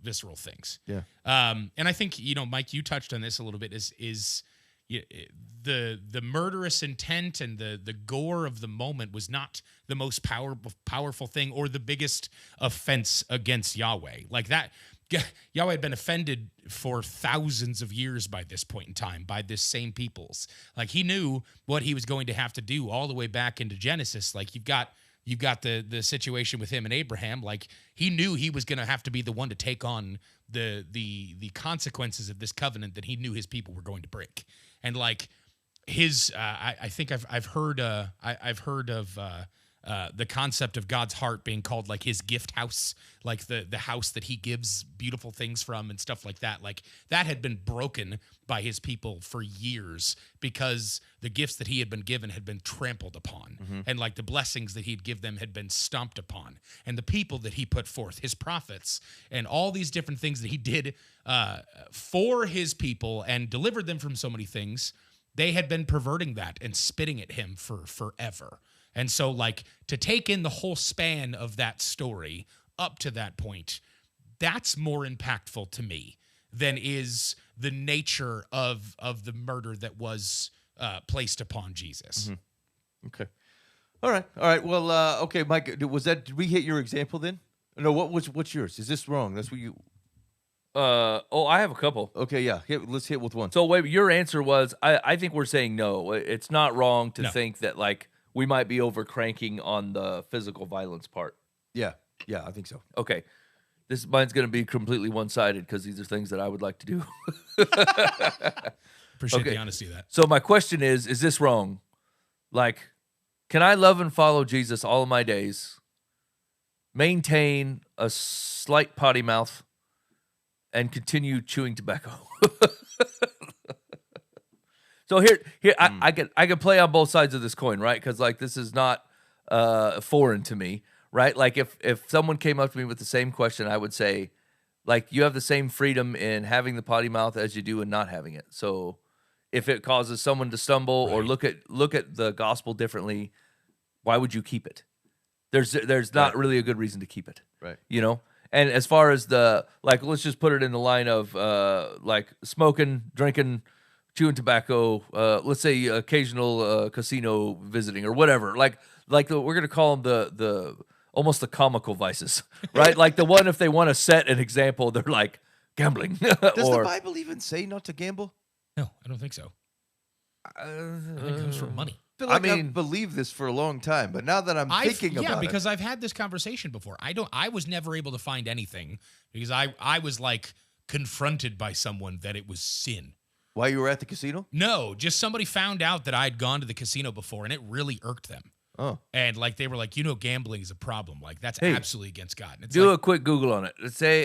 visceral things. Yeah. And I think, Mike, you touched on this a little bit, is the murderous intent and the gore of the moment was not the most powerful thing or the biggest offense against Yahweh. Like that, Yahweh had been offended for thousands of years by this point in time by this same peoples. Like he knew what he was going to have to do all the way back into Genesis. Like you've got the situation with him and Abraham. Like he knew he was going to have to be the one to take on the consequences of this covenant that he knew his people were going to break. And like his, I think I've heard of the concept of God's heart being called like his gift house, like the house that he gives beautiful things from and stuff like that. Like that had been broken by his people for years because the gifts that he had been given had been trampled upon. And like the blessings that he'd give them had been stomped upon. And the people that he put forth, his prophets, and all these different things that he did for his people and delivered them from so many things, they had been perverting that and spitting at him for forever. And so, like, to take in the whole span of that story up to that point, that's more impactful to me than is the nature of the murder that was placed upon Jesus. Okay. All right. Well, okay, Mike. Did we hit your example then? No. What's yours? Is this wrong? That's what you. I have a couple. Okay. Yeah. Let's hit with one. So wait, your answer was I think we're saying no. It's not wrong to No. think that like we might be over cranking on the physical violence part. Yeah. I think so. Okay. Mine's going to be completely one-sided because these are things that I would like to do. Appreciate Okay. the honesty of that. So my question is this wrong? Like, can I love and follow Jesus all of my days, maintain a slight potty mouth, and continue chewing tobacco? So here, I can play on both sides of this coin, right? Because like this is not foreign to me, right? Like if someone came up to me with the same question, I would say, like, you have the same freedom in having the potty mouth as you do in not having it. So if it causes someone to stumble or look at the gospel differently, why would you keep it? There's not really a good reason to keep it, Right. you know? And as far as let's just put it in the line of like smoking, drinking, chewing tobacco, let's say occasional casino visiting or whatever. Like we're gonna call them the almost the comical vices, right? Like the one if they want to set an example, they're like gambling. Does the Bible even say not to gamble? No, I don't think so. I think it comes from money. I feel like I mean- I've believed this for a long time, but now that I'm thinking about it, because I've had this conversation before. I was never able to find anything because I was like confronted by someone that it was sin. while you were at the casino? No, just somebody found out that I'd gone to the casino before and it really irked them. Oh. And like they were like, gambling is a problem. Like that's Hey, absolutely against God. And it's Do like, a quick Google on it.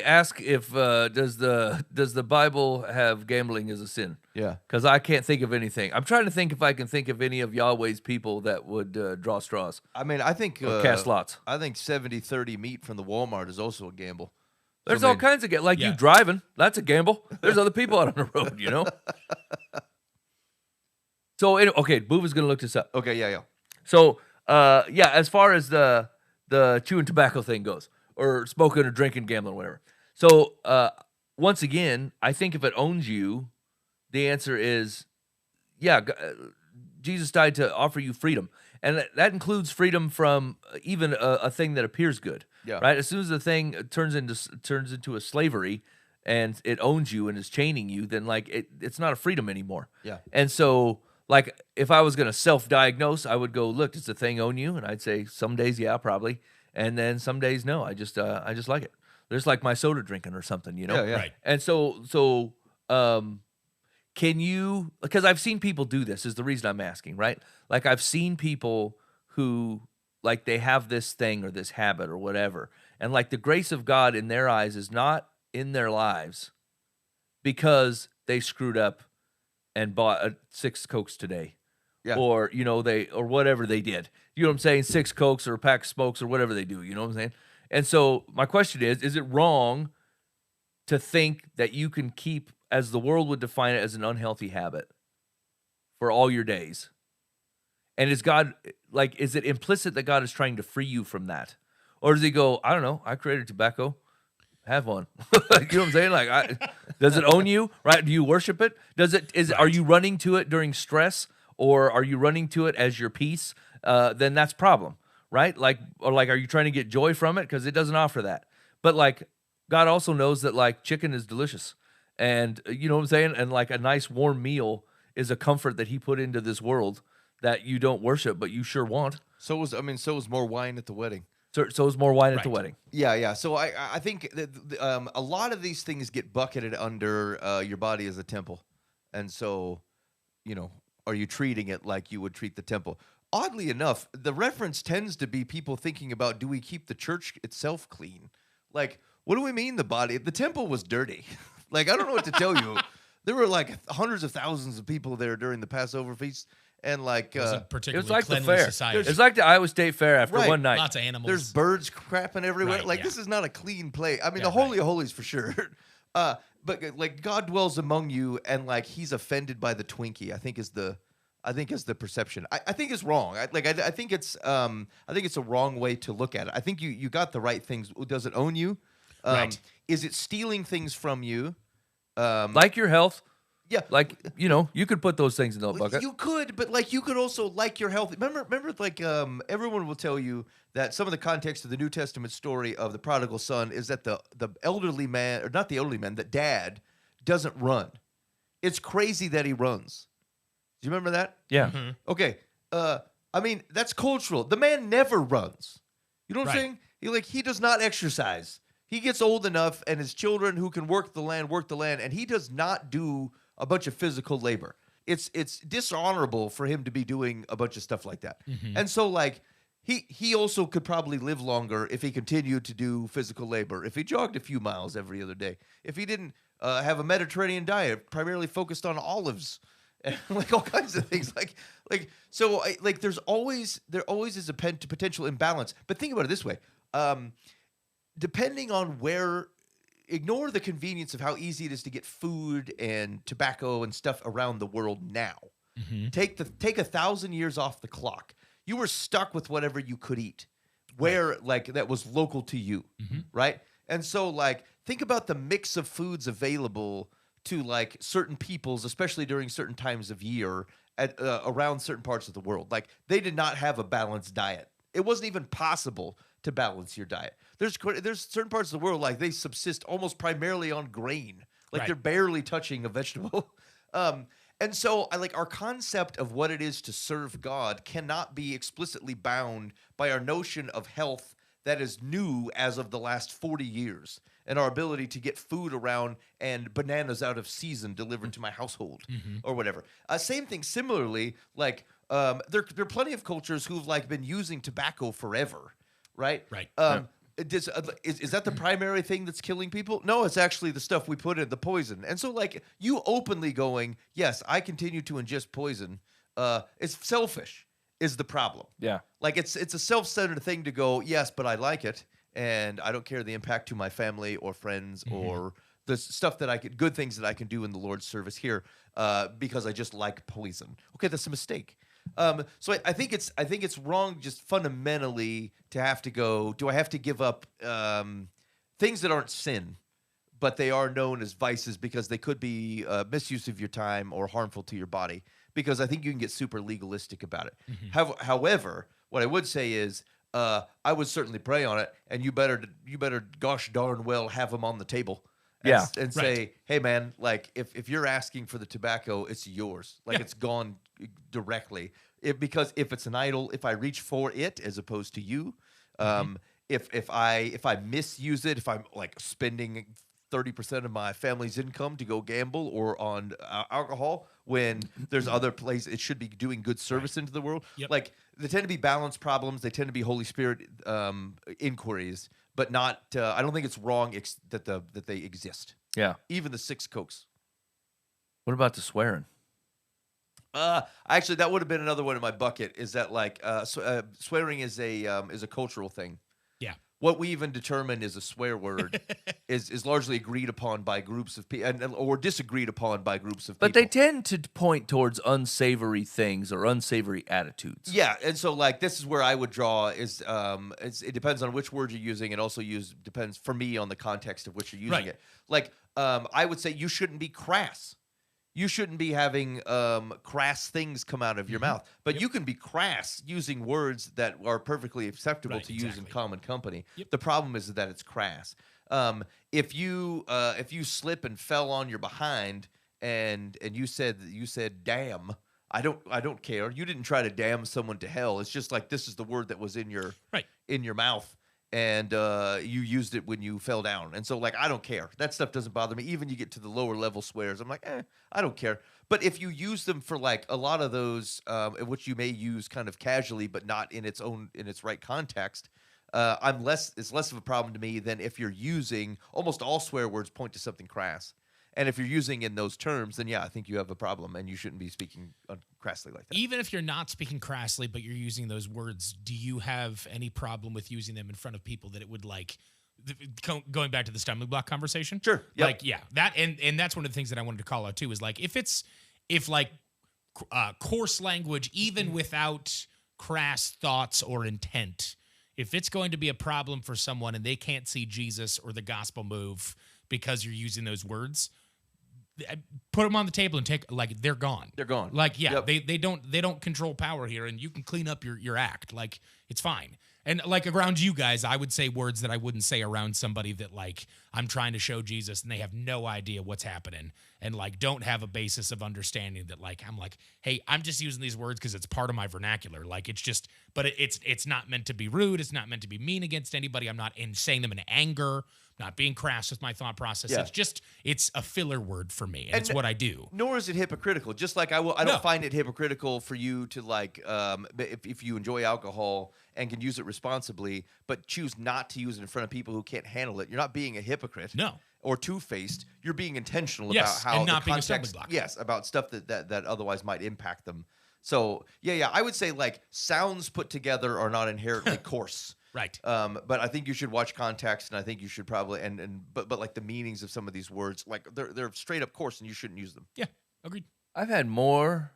Ask if does the Bible have gambling as a sin? Yeah. Because I can't think of anything. I'm trying to think if I can think of any of Yahweh's people that would draw straws I mean, I think or cast lots. I think 70-30 meat from the Walmart is also a gamble. There's So all maybe- kinds of like Yeah. you driving. That's a gamble. There's other people out on the road, you know. So okay, Boova's gonna look this up. Okay, yeah. So yeah, as far as the chewing tobacco thing goes, or smoking or drinking, gambling, whatever. So once again, I think if it owns you, the answer is yeah. Jesus died to offer you freedom, and that includes freedom from even a thing that appears good. Yeah. Right. As soon as the thing turns into a slavery and it owns you and is chaining you, then like it's not a freedom anymore. Yeah. And so like if I was gonna self-diagnose, I would go, look, does the thing own you? And I'd say some days, yeah, probably, and then some days, no. I just like it. There's like my soda drinking or something, you know. Yeah, yeah. Right. And so can you, because I've seen people do this is the reason I'm asking, right? Like I've seen people who like they have this thing or this habit or whatever, and like the grace of God in their eyes is not in their lives because they screwed up and bought 6 Cokes today. Yeah. Or, you know, or whatever they did. You know what I'm saying? 6 Cokes or a pack of smokes or whatever they do, you know what I'm saying? And so my question is it wrong to think that you can keep, as the world would define it, as an unhealthy habit for all your days? And is God, like, is it implicit that God is trying to free you from that? Or does he go, I don't know, I created tobacco, have one. You know what I'm saying? Like, does it own you, right? Do you worship it? Are you running to it during stress, or are you running to it as your peace? Then that's problem, right? Are you trying to get joy from it? Because it doesn't offer that. But like, God also knows that like chicken is delicious. And you know what I'm saying? And like a nice warm meal is a comfort that he put into this world that you don't worship, but you sure want. So was more wine at the wedding. So is more wine at the Right. wedding. Yeah, yeah. So I think that a lot of these things get bucketed under your body as a temple, and so, you know, are you treating it like you would treat the temple? Oddly enough, the reference tends to be people thinking about, do we keep the church itself clean? Like, what do we mean the body? The temple was dirty. Like, I don't know what to tell you. There were like hundreds of thousands of people there during the Passover feast, and like It was a It particularly was like the cleanly fair. society. It's like the Iowa State Fair after Right. one night. Lots of animals. there's birds crapping everywhere. Right, Like, yeah. this is not a clean place. I mean, Yeah, the Holy right. of Holies for sure. But like, God dwells among you, and like he's offended by the Twinkie. I think is the perception. I think it's wrong. I think it's a wrong way to look at it. I think you got the right things. Does it own you? Right. Is it stealing things from you? Like your health. Yeah. Like, you know, you could put those things in the bucket. You could, but like you could also like your health. Remember, like everyone will tell you that some of the context of the New Testament story of the prodigal son is that the elderly man, or not the elderly man, that dad doesn't run. It's crazy that he runs. Do you remember that? Yeah. Okay. I mean, that's cultural. The man never runs. You know what I'm Right. saying? He does not exercise. He gets old enough, and his children who can work the land, and he does not do a bunch of physical labor. It's dishonorable for him to be doing a bunch of stuff like that. And so like he also could probably live longer if he continued to do physical labor, if he jogged a few miles every other day, if he didn't have a Mediterranean diet primarily focused on olives and like all kinds of things. There always is a potential imbalance. But think about it this way. Depending on where, ignore the convenience of how easy it is to get food and tobacco and stuff around the world now. Take 1,000 years off the clock. You were stuck with whatever you could eat, where like that was local to you, right? And so like think about the mix of foods available to like certain peoples, especially during certain times of year at around certain parts of the world. Like they did not have a balanced diet. It wasn't even possible to balance your diet. There's certain parts of the world like they subsist almost primarily on grain. Like Right. they're barely touching a vegetable. And so our concept of what it is to serve God cannot be explicitly bound by our notion of health that is new as of the last 40 years and our ability to get food around and bananas out of season delivered to my household or whatever. Same thing similarly, like there are plenty of cultures who've like been using tobacco forever, right? Right. Is that the primary thing that's killing people? No, it's actually the stuff we put in, the poison. And so like you openly going, yes, I continue to ingest poison. It's selfish is the problem. Yeah. Like it's a self-centered thing to go, yes, but I like it, and I don't care the impact to my family or friends or the stuff that good things that I can do in the Lord's service here, because I just like poison. Okay, that's a mistake. So I think it's wrong just fundamentally to have to go. Do I have to give up things that aren't sin, but they are known as vices because they could be misuse of your time or harmful to your body? Because I think you can get super legalistic about it. However, what I would say is I would certainly pray on it, and you better gosh darn well have them on the table. And say, hey man, like if you're asking for the tobacco, it's yours. Like it's gone directly. Because if it's an idol, if I reach for it as opposed to you, if I misuse it, if I'm like spending 30% of my family's income to go gamble or on alcohol when there's other places it should be doing good service into the world. Like they tend to be balance problems. They tend to be Holy Spirit inquiries, but not. I don't think it's wrong that they exist. Yeah. Even the 6 Cokes. What about the swearing? Actually, that would have been another one in my bucket. Is that like swearing is a cultural thing. Yeah. What we even determine is a swear word is largely agreed upon by groups of people or disagreed upon by groups of people. But they tend to point towards unsavory things or unsavory attitudes. Yeah, and so like this is where I would draw is it depends on which word you're using. It also depends for me on the context of which you're using it. Like I would say you shouldn't be crass. You shouldn't be having crass things come out of your mouth. But you can be crass using words that are perfectly acceptable to use in common company. The problem is that it's crass. If you slip and fell on your behind and you said damn, I don't care. You didn't try to damn someone to hell. It's just like this is the word that was in your mouth. And you used it when you fell down. And so, like, I don't care. That stuff doesn't bother me. Even you get to the lower level swears, I'm like, I don't care. But if you use them for, like, a lot of those, which you may use kind of casually, but not in its right context, it's less of a problem to me than if you're using, almost all swear words point to something crass. And if you're using in those terms, then yeah, I think you have a problem, and you shouldn't be speaking crassly like that. Even if you're not speaking crassly, but you're using those words, do you have any problem with using them in front of people that it would like? Going back to the stumbling block conversation, sure, yep. Like that, and that's one of the things that I wanted to call out too is like if coarse language, even without crass thoughts or intent, if it's going to be a problem for someone and they can't see Jesus or the gospel move because you're using those words, put them on the table and they're gone. They're gone. Like, yeah, they don't control power here, and you can clean up your act. Like, it's fine. And like around you guys, I would say words that I wouldn't say around somebody that like I'm trying to show Jesus and they have no idea what's happening and like don't have a basis of understanding that like I'm like, hey, I'm just using these words because it's part of my vernacular. Like it's just, but it's not meant to be rude. It's not meant to be mean against anybody. I'm not saying them in anger. Not being crass with my thought process. Yeah. It's a filler word for me, and it's what I do. Nor is it hypocritical. Just like I don't find it hypocritical for you to like, if you enjoy alcohol and can use it responsibly, but choose not to use it in front of people who can't handle it. You're not being a hypocrite. No. Or two-faced. You're being intentional yes, about how and not the being context, a stumbling block. yes, about stuff that otherwise might impact them. So yeah, I would say like sounds put together are not inherently coarse. Right. But I think you should watch context, and I think you should probably but like the meanings of some of these words, like they're straight up coarse, and you shouldn't use them. Yeah, agreed. I've had more,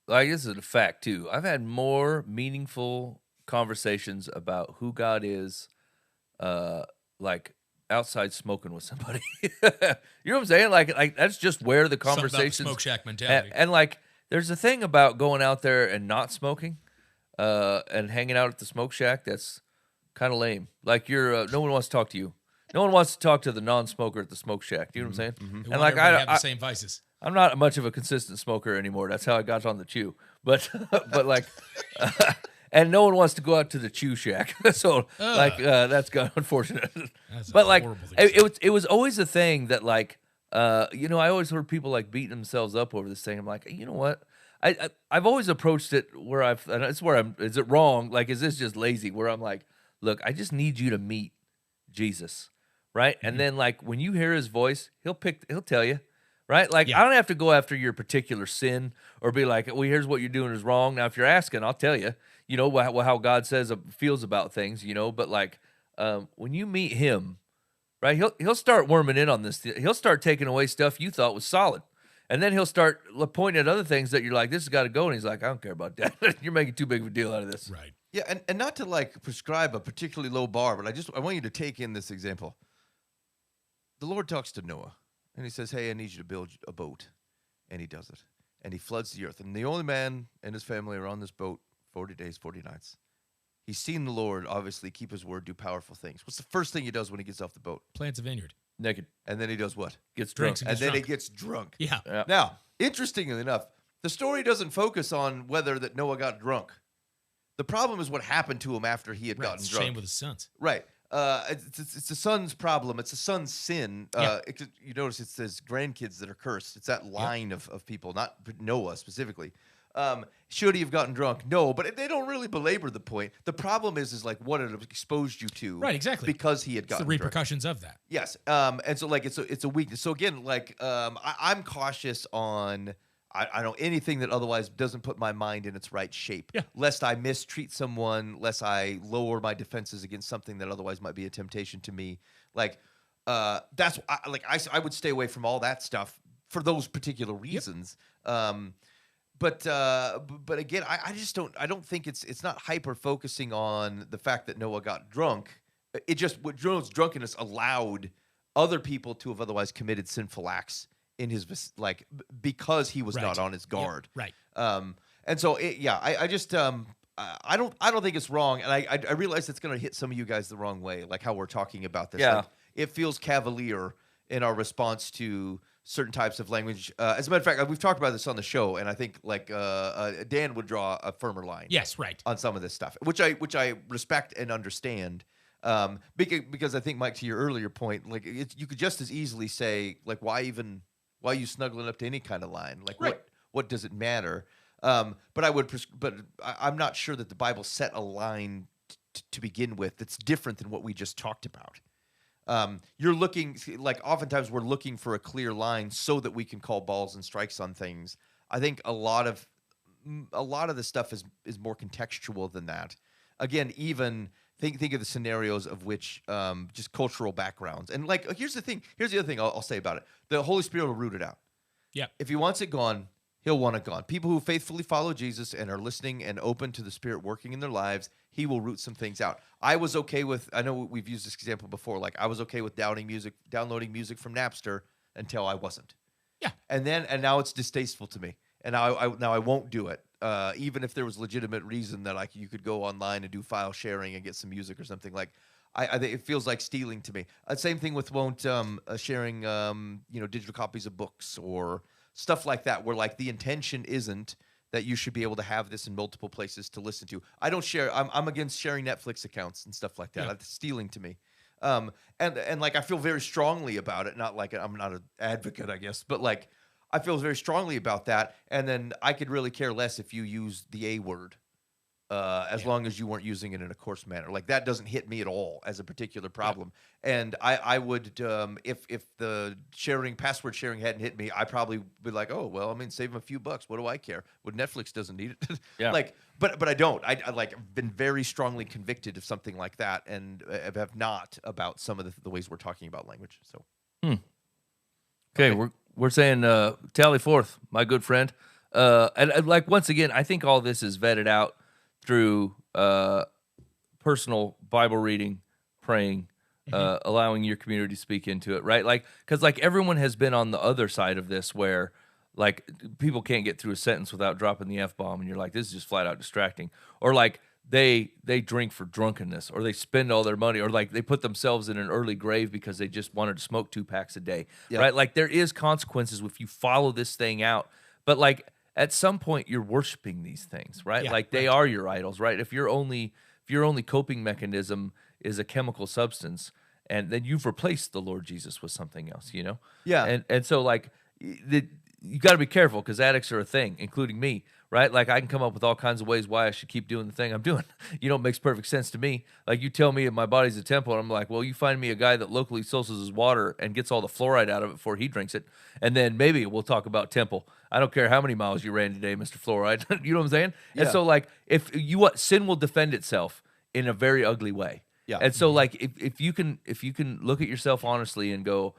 like this is a fact too. I've had more meaningful conversations about who God is, like outside smoking with somebody. You know what I'm saying? Like that's just where the conversation smoke shack mentality. And like there's a thing about going out there and not smoking, and hanging out at the smoke shack that's kind of lame. Like you're, no one wants to talk to you. No one wants to talk to the non-smoker at the smoke shack. You know what I'm saying? Mm-hmm. And like I have the same vices. I'm not much of a consistent smoker anymore. That's how I got on the chew. But like, and no one wants to go out to the chew shack. So like that's kind of unfortunate. But like it was always a thing that like I always heard people like beating themselves up over this thing. I'm like, you know what? I've always approached it where is it wrong? Like, is this just lazy? Where I'm like, look, I just need you to meet Jesus, right? And then like when you hear his voice, he'll tell you, right? Like I don't have to go after your particular sin or be like, well, here's what you're doing is wrong. Now, if you're asking, I'll tell you, how God feels about things, but like when you meet him, right? He'll start worming in on this. He'll start taking away stuff you thought was solid. And then he'll start pointing at other things that you're like, this has got to go. And he's like, I don't care about that. You're making too big of a deal out of this. Right. Yeah, and not to like prescribe a particularly low bar, but I want you to take in this example. The Lord talks to Noah, and he says, hey, I need you to build a boat. And he does it. And he floods the earth. And the only man and his family are on this boat 40 days, 40 nights. He's seen the Lord, obviously, keep his word, do powerful things. What's the first thing he does when he gets off the boat? Plants a vineyard. Naked. And then he does what? Gets Drinks drunk. And then drunk. he gets drunk. Yeah. Yeah. Now, interestingly enough, the story doesn't focus on whether that Noah got drunk. The problem is what happened to him after he had Right. gotten It's drunk. shame with his sons. Right. It's the son's problem. It's the son's sin. You notice it says grandkids that are cursed. It's that line of people, not Noah specifically. Should he have gotten drunk? No, but they don't really belabor the point. The problem is like what it exposed you to. Right, exactly. Because he had It's the gotten drunk. repercussions of that. Yes. And so like it's a weakness. So again, like I'm cautious on I don't anything that otherwise doesn't put my mind in its right shape. Yeah. Lest I mistreat someone, lest I lower my defenses against something that otherwise might be a temptation to me. Like that's I would stay away from all that stuff for those particular reasons. But again, I just don't think it's not hyper focusing on the fact that Noah got drunk. It just what Noah's drunkenness allowed other people to have otherwise committed sinful acts in his because he was Right. not on his guard. Right. And so I just I don't think it's wrong, and I realize it's going to hit some of you guys the wrong way, like how we're talking about this. Yeah. Like, it feels cavalier in our response to certain types of language. As a matter of fact, we've talked about this on the show, and I think like Dan would draw a firmer line. Yes. Right. On some of this stuff, which I respect and understand. Because I think, Mike, to your earlier point, like you could just as easily say, like, why are you snuggling up to any kind of line? Like, Right. what does it matter? But I'm not sure that the Bible set a line to begin with that's different than what we just talked about. You're looking like oftentimes we're looking for a clear line so that we can call balls and strikes on things. I think a lot of the stuff is more contextual than that. Again, even think of the scenarios of which just cultural backgrounds. And like here's the other thing I'll say about it. The Holy Spirit will root it out. Yeah. If he wants it gone, he'll want it gone. People who faithfully follow Jesus and are listening and open to the Spirit working in their lives, he will root some things out. I was okay with, I know we've used this example before, like I was okay with downloading music from Napster until I wasn't. Yeah. And now it's distasteful to me. And now I won't do it. Even if there was legitimate reason that you could go online and do file sharing and get some music or something, like I think it feels like stealing to me. Same thing with sharing digital copies of books or stuff like that, where like the intention isn't that you should be able to have this in multiple places to listen to. I don't share. I'm against sharing Netflix accounts and stuff like that. Yeah. That's stealing to me. And like I feel very strongly about it. Not like I'm not an advocate, I guess, but like I feel very strongly about that. And then I could really care less if you use the A word, as long as you weren't using it in a coarse manner. Like that doesn't hit me at all as a particular problem. And I would, if the password sharing hadn't hit me, I probably would be like, oh well, I mean, save them a few bucks. What do I care? Well, Netflix doesn't need it. Yeah. But I don't. I like I've been very strongly convicted of something like that, and have not about some of the ways we're talking about language. So. Okay, we're saying tally forth, my good friend. And like once again, I think all this is vetted out through personal Bible reading, praying, allowing your community to speak into it, right? Like, because like everyone has been on the other side of this, where like people can't get through a sentence without dropping the F-bomb, and you're like, this is just flat out distracting, or like they drink for drunkenness, or they spend all their money, or like they put themselves in an early grave because they just wanted to smoke 2 packs a day, right? Like there is consequences if you follow this thing out, but like at some point you're worshiping these things, right? Yeah, like they are your idols, right? If your only coping mechanism is a chemical substance, and then you've replaced the Lord Jesus with something else, you know? Yeah. And so like you got to be careful, because addicts are a thing, including me, right? Like I can come up with all kinds of ways why I should keep doing the thing I'm doing. You know, it makes perfect sense to me. Like you tell me if my body's a temple, and I'm like, well, you find me a guy that locally sources his water and gets all the fluoride out of it before he drinks it, and then maybe we'll talk about temple. I don't care how many miles you ran today, Mr. Fluoride. You know what I'm saying? Yeah. And so like if sin will defend itself in a very ugly way. Yeah. And so like if you can look at yourself honestly and go,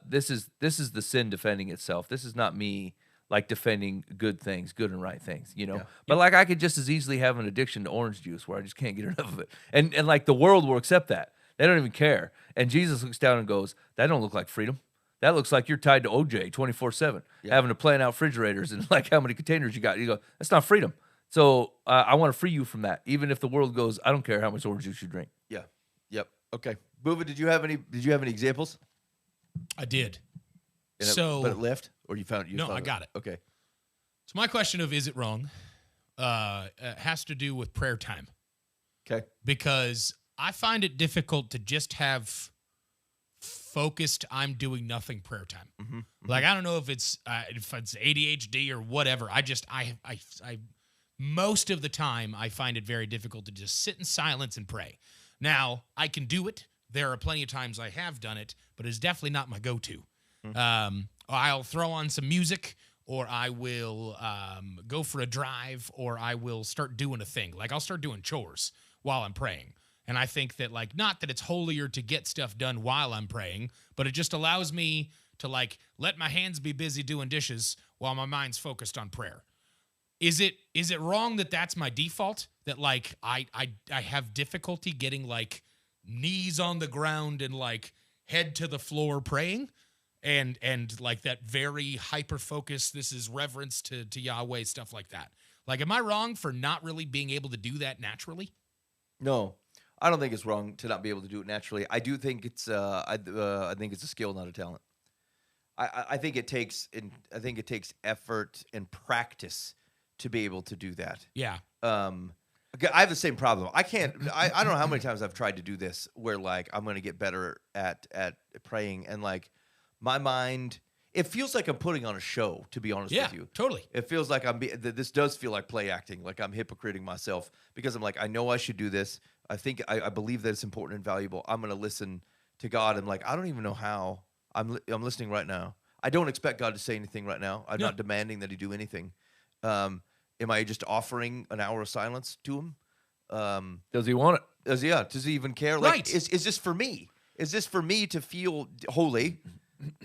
this is the sin defending itself. This is not me like defending good things, good and right things, you know. Yeah. But like I could just as easily have an addiction to orange juice where I just can't get enough of it, and like the world will accept that. They don't even care. And Jesus looks down and goes, "That don't look like freedom. That looks like you're tied to OJ 24/7, having to plan out refrigerators and like how many containers you got." You go, "That's not freedom." So I want to free you from that, even if the world goes, "I don't care how much orange juice you drink." Yeah. Yep. Okay. Booba, did you have any examples? I did. And but it left, or you found? No, I got it. Okay. So my question of is it wrong has to do with prayer time, Okay. because I find it difficult to just have focused I'm doing nothing prayer time. Like I don't know if it's ADHD or whatever. I most of the time I find it very difficult to just sit in silence and pray. Now I can do it. There are plenty of times I have done it, but it's definitely not my go-to. I'll throw on some music, or I will go for a drive, or I will start doing a thing. Like I'll start doing chores while I'm praying. And I think that, like, not that it's holier to get stuff done while I'm praying, but it just allows me to, like, let my hands be busy doing dishes while my mind's focused on prayer. Is it wrong that that's my default? That, like, I have difficulty getting, like, knees on the ground and, like, head to the floor praying? And like, that very hyper-focused, this is reverence to Yahweh, stuff like that. Like, am I wrong for not really being able to do that naturally? No, I don't think it's wrong to not be able to do it naturally. I do think it's I think it's a skill, not a talent. I think it takes effort and practice to be able to do that. Yeah. I have the same problem. I don't know how many times I've tried to do this where, like, I'm going to get better at praying, and, like, my mind, it feels like I'm putting on a show, to be honest with you. Yeah, totally. It feels like this does feel like play acting, like I'm hypocriting myself, because I'm like, I know I should do this. I believe that it's important and valuable. I'm going to listen to God. And, like, I don't even know how. I'm listening right now. I don't expect God to say anything right now. I'm not demanding that he do anything. Am I just offering an hour of silence to him? Does he want it? Does he even care? Right. Like, is this for me? Is this for me to feel holy?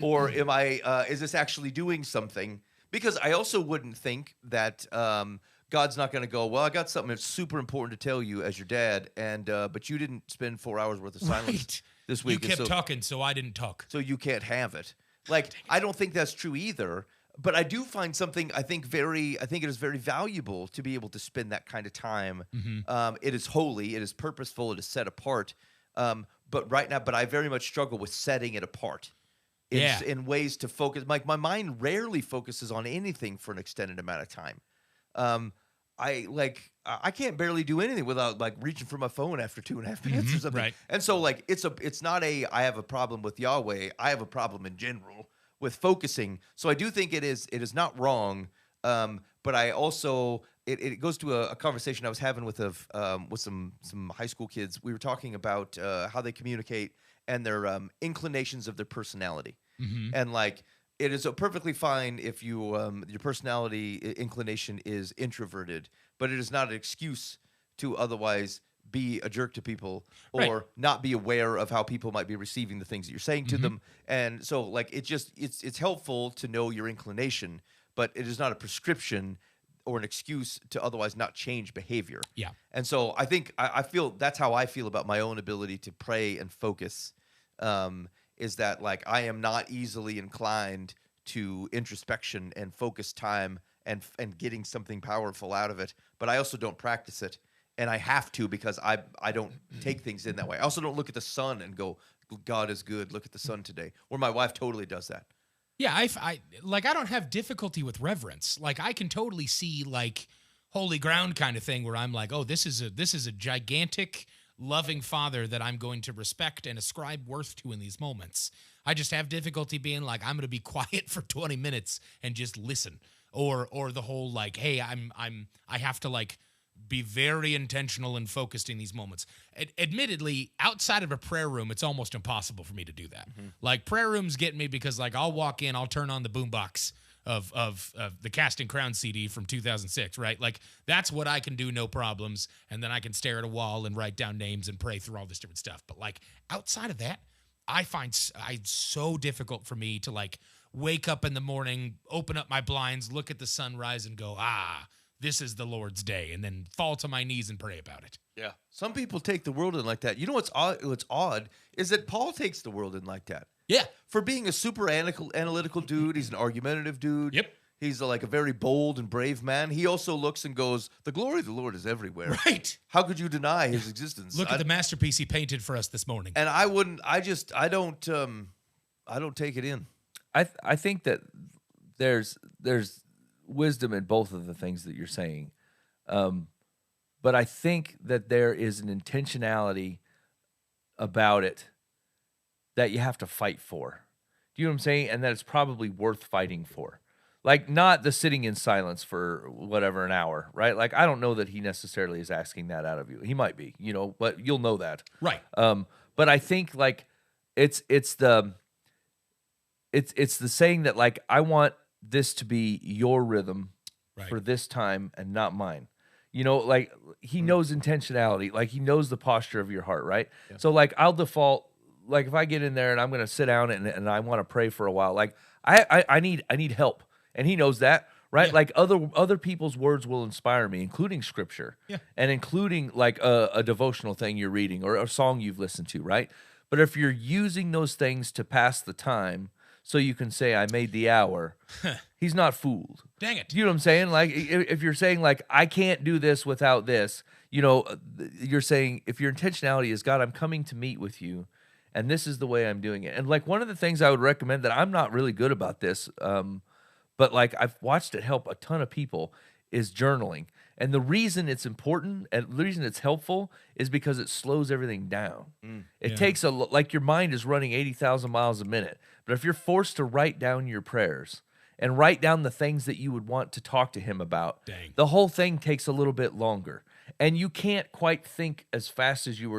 Or am I? Is this actually doing something? Because I also wouldn't think that God's not going to go, well, I got something that's super important to tell you as your dad, and but you didn't spend 4 hours worth of silence this week. You kept talking, so I didn't talk. So you can't have it. Like, I don't think that's true either. But I do find something I think it is very valuable to be able to spend that kind of time. It is holy, it is purposeful, it is set apart. But I very much struggle with setting it apart. In ways to focus. Like, my mind rarely focuses on anything for an extended amount of time. I can't barely do anything without, like, reaching for my phone after 2.5 minutes or something. Right. And so, like, it's not I have a problem with Yahweh. I have a problem in general with focusing. So I do think it is not wrong. But I also it goes to a conversation I was having with some high school kids. We were talking about how they communicate and their inclinations of their personality. And, like, it is perfectly fine if your personality inclination is introverted, but it is not an excuse to otherwise be a jerk to people or not be aware of how people might be receiving the things that you're saying to them. And so, like, it's helpful to know your inclination, but it is not a prescription or an excuse to otherwise not change behavior. Yeah. And so I think I feel that's how I feel about my own ability to pray and focus. Is that, like, I am not easily inclined to introspection and focus time and getting something powerful out of it, but I also don't practice it, and I have to because I don't take things in that way. I also don't look at the sun and go, God is good, look at the sun today, where my wife totally does that. Yeah, I don't have difficulty with reverence. Like, I can totally see, like, holy ground kind of thing where I'm like, oh, this is a gigantic loving father that I'm going to respect and ascribe worth to in these moments. I just have difficulty being like, I'm going to be quiet for 20 minutes and just listen, or the whole, like, hey, I have to, like, be very intentional and focused in these moments. Admittedly, outside of a prayer room, it's almost impossible for me to do that. Like, prayer rooms get me because, like, I'll walk in, I'll turn on the boombox of the Casting Crown CD from 2006, right? Like, that's what I can do, no problems. And then I can stare at a wall and write down names and pray through all this different stuff. But, like, outside of that, I find it's so difficult for me to like wake up in the morning, open up my blinds, look at the sunrise, and go, this is the Lord's day, and then fall to my knees and pray about it. Yeah. Some people take the world in like that. You know what's odd is that Paul takes the world in like that. Yeah. For being a super analytical dude, he's an argumentative dude. Yep. He's like a very bold and brave man. He also looks and goes, the glory of the Lord is everywhere. Right. How could you deny his existence? Look at the masterpiece he painted for us this morning. And I don't take it in. I think that there's wisdom in both of the things that you're saying, but I think that there is an intentionality about it that you have to fight for. Do you know what I'm saying? And that it's probably worth fighting for. Like, not the sitting in silence for whatever, an hour, right? Like, I don't know that he necessarily is asking that out of you. He might be, but you'll know that. Right. But I think like it's the saying that like, I want this to be your rhythm for this time and not mine. Like he knows intentionality, like he knows the posture of your heart, right? Yeah. So like I'll default, like if I get in there and I'm going to sit down and I want to pray for a while, like I need help. And he knows that, right? Yeah. Like other people's words will inspire me, including scripture, and including like a devotional thing you're reading or a song you've listened to, right? But if you're using those things to pass the time so you can say, I made the hour, he's not fooled. Dang it. You know what I'm saying? Like if you're saying like, I can't do this without this, you're saying if your intentionality is, God, I'm coming to meet with you, and this is the way I'm doing it. And like one of the things I would recommend, that I'm not really good about this, but like I've watched it help a ton of people, is journaling. And the reason it's important and the reason it's helpful is because it slows everything down. It takes like your mind is running 80,000 miles a minute. But if you're forced to write down your prayers and write down the things that you would want to talk to him about, the whole thing takes a little bit longer. And you can't quite think as fast as you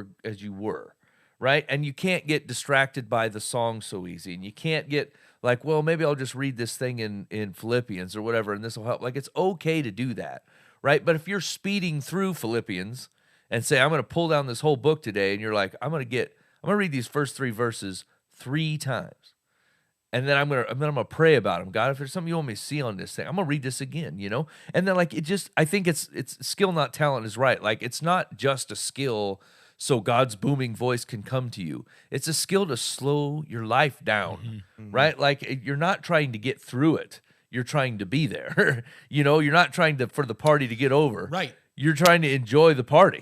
were, right? And you can't get distracted by the song so easy. And you can't get like, well, maybe I'll just read this thing in Philippians or whatever, and this will help. Like, it's okay to do that, right? But if you're speeding through Philippians and say, I'm going to pull down this whole book today, and you're like, I'm going to read these first 3 verses 3 times, and then I'm gonna pray about them. God, if there's something you want me to see on this thing, I'm gonna read this again, And then like I think it's skill, not talent, is right. Like it's not just a skill so God's booming voice can come to you. It's a skill to slow your life down, right? Like you're not trying to get through it. You're trying to be there. You're not trying for the party to get over. Right. You're trying to enjoy the party,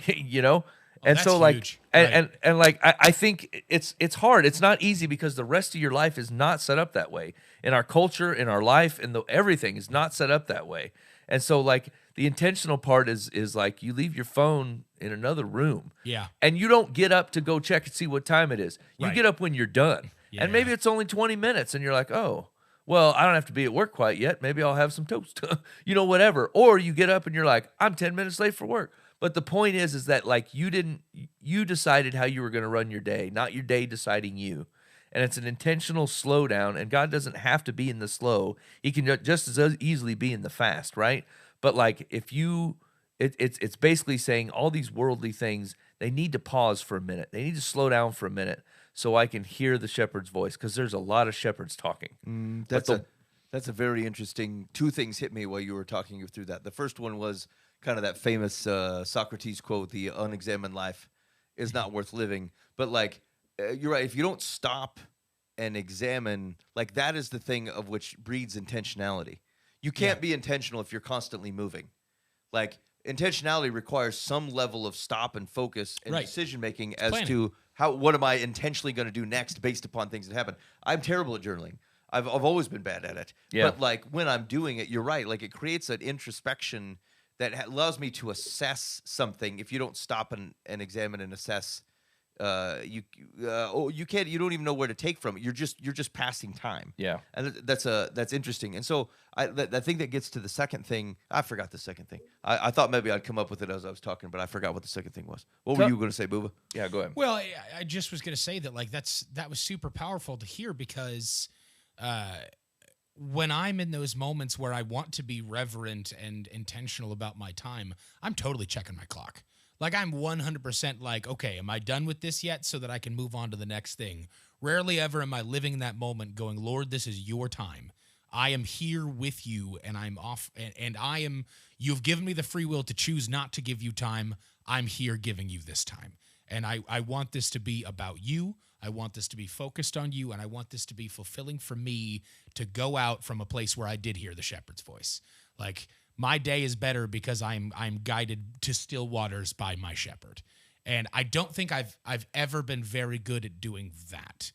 And that's so like huge. and like I think it's hard. It's not easy because the rest of your life is not set up that way. In our culture, in our life, and everything is not set up that way. And so like the intentional part is like you leave your phone in another room. Yeah. And you don't get up to go check and see what time it is. You get up when you're done. Yeah. And maybe it's only 20 minutes and you're like, "Oh, well, I don't have to be at work quite yet. Maybe I'll have some toast." Whatever. Or you get up and you're like, "I'm 10 minutes late for work." But the point is that like you decided how you were going to run your day, not your day deciding you. And it's an intentional slowdown, and God doesn't have to be in the slow. He can just as easily be in the fast, right? But like if it's basically saying all these worldly things, they need to pause for a minute. They need to slow down for a minute so I can hear the shepherd's voice, because there's a lot of shepherds talking. That's a very interesting. 2 things hit me while you were talking through that. The first one was kind of that famous Socrates quote, "The unexamined life is not worth living." But like, you're right. If you don't stop and examine, like that is the thing of which breeds intentionality. You can't be intentional if you're constantly moving. Like intentionality requires some level of stop and focus and decision making as planning. to what am I intentionally going to do next based upon things that happen. I'm terrible at journaling. I've always been bad at it. Yeah. But like when I'm doing it, you're right. Like it creates an introspection that allows me to assess something. If you don't stop and examine and assess, you can't. You don't even know where to take from it. You're just passing time. Yeah, and that's interesting. And so I think that gets to the second thing. I forgot the second thing. I thought maybe I'd come up with it as I was talking, but I forgot what the second thing was. What were you going to say, Booba? Yeah, go ahead. Well, I just was going to say that like that was super powerful to hear, because when I'm in those moments where I want to be reverent and intentional about my time, I'm totally checking my clock. Like I'm 100% like, okay, am I done with this yet so that I can move on to the next thing? Rarely ever am I living in that moment going, Lord, this is your time. I am here with you and I'm off and you've given me the free will to choose not to give you time. I'm here giving you this time. And I want this to be about you. I want this to be focused on you. And I want this to be fulfilling for me to go out from a place where I did hear the shepherd's voice. Like my day is better because I'm guided to still waters by my shepherd. And I don't think I've ever been very good at doing that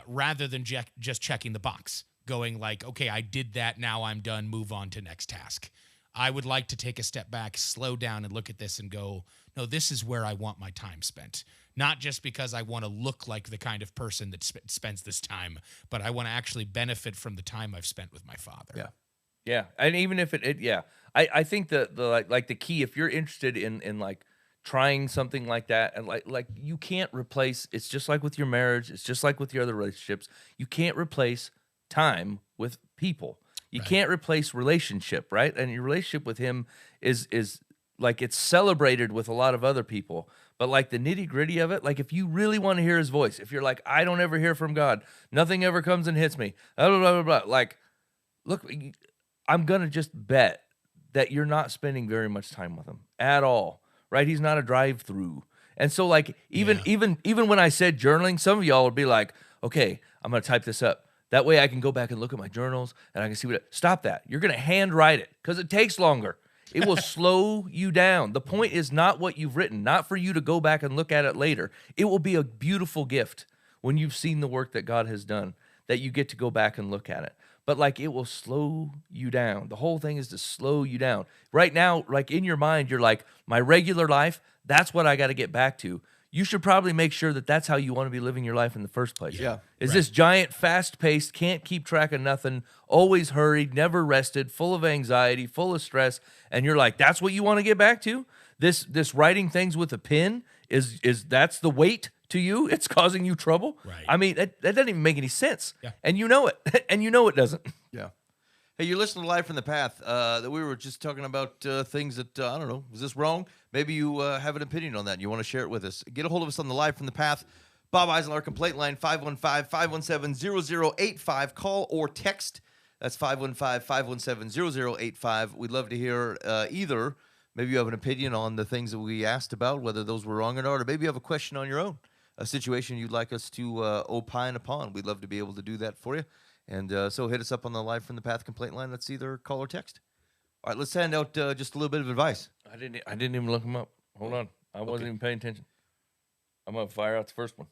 rather than just checking the box, going like, okay, I did that. Now I'm done. Move on to next task. I would like to take a step back, slow down and look at this and go, no, this is where I want my time spent. Not just because I want to look like the kind of person that spends this time, but I want to actually benefit from the time I've spent with my father. Yeah. Yeah, and even if I think the like the key, if you're interested in like trying something like that, and like you can't replace. It's just like with your marriage. It's just like with your other relationships. You can't replace time with people. You can't replace relationship, right? And your relationship with him is like it's celebrated with a lot of other people. But like the nitty gritty of it, like if you really want to hear his voice, if you're like, I don't ever hear from God, nothing ever comes and hits me, blah blah blah blah. Like, look. I'm going to just bet that you're not spending very much time with him at all, right? He's not a drive-through. And so like even when I said journaling, some of y'all would be like, okay, I'm going to type this up. That way I can go back and look at my journals and I can see stop that. You're going to handwrite it because it takes longer. It will slow you down. The point is not what you've written, not for you to go back and look at it later. It will be a beautiful gift when you've seen the work that God has done, that you get to go back and look at it. But like it will slow you down. The whole thing is to slow you down. Right now, like in your mind, you're like, my regular life, that's what I got to get back to. You should probably make sure that that's how you want to be living your life in the first place. Yeah. Is this giant, fast-paced, can't keep track of nothing, always hurried, never rested, full of anxiety, full of stress, and you're like, that's what you want to get back to? This writing things with a pen is that's the weight to you? It's causing you trouble? Right. I mean, that doesn't even make any sense. Yeah. And you know it. And you know it doesn't. Yeah. Hey, you're listening to Live from the Path. That we were just talking about things that, I don't know, was this wrong? Maybe you have an opinion on that and you want to share it with us. Get a hold of us on the Live from the Path. Bob Eisenhower complaint line, 515-517-0085. Call or text. That's 515-517-0085. We'd love to hear either. Maybe you have an opinion on the things that we asked about, whether those were wrong or not, or maybe you have a question on your own, a situation you'd like us to opine upon. We'd love to be able to do that for you. And so hit us up on the Live from the Path complaint line. Let's either call or text. All right, let's hand out just a little bit of advice. I didn't even look them up. Hold on. I wasn't even paying attention. I'm going to fire out the first one.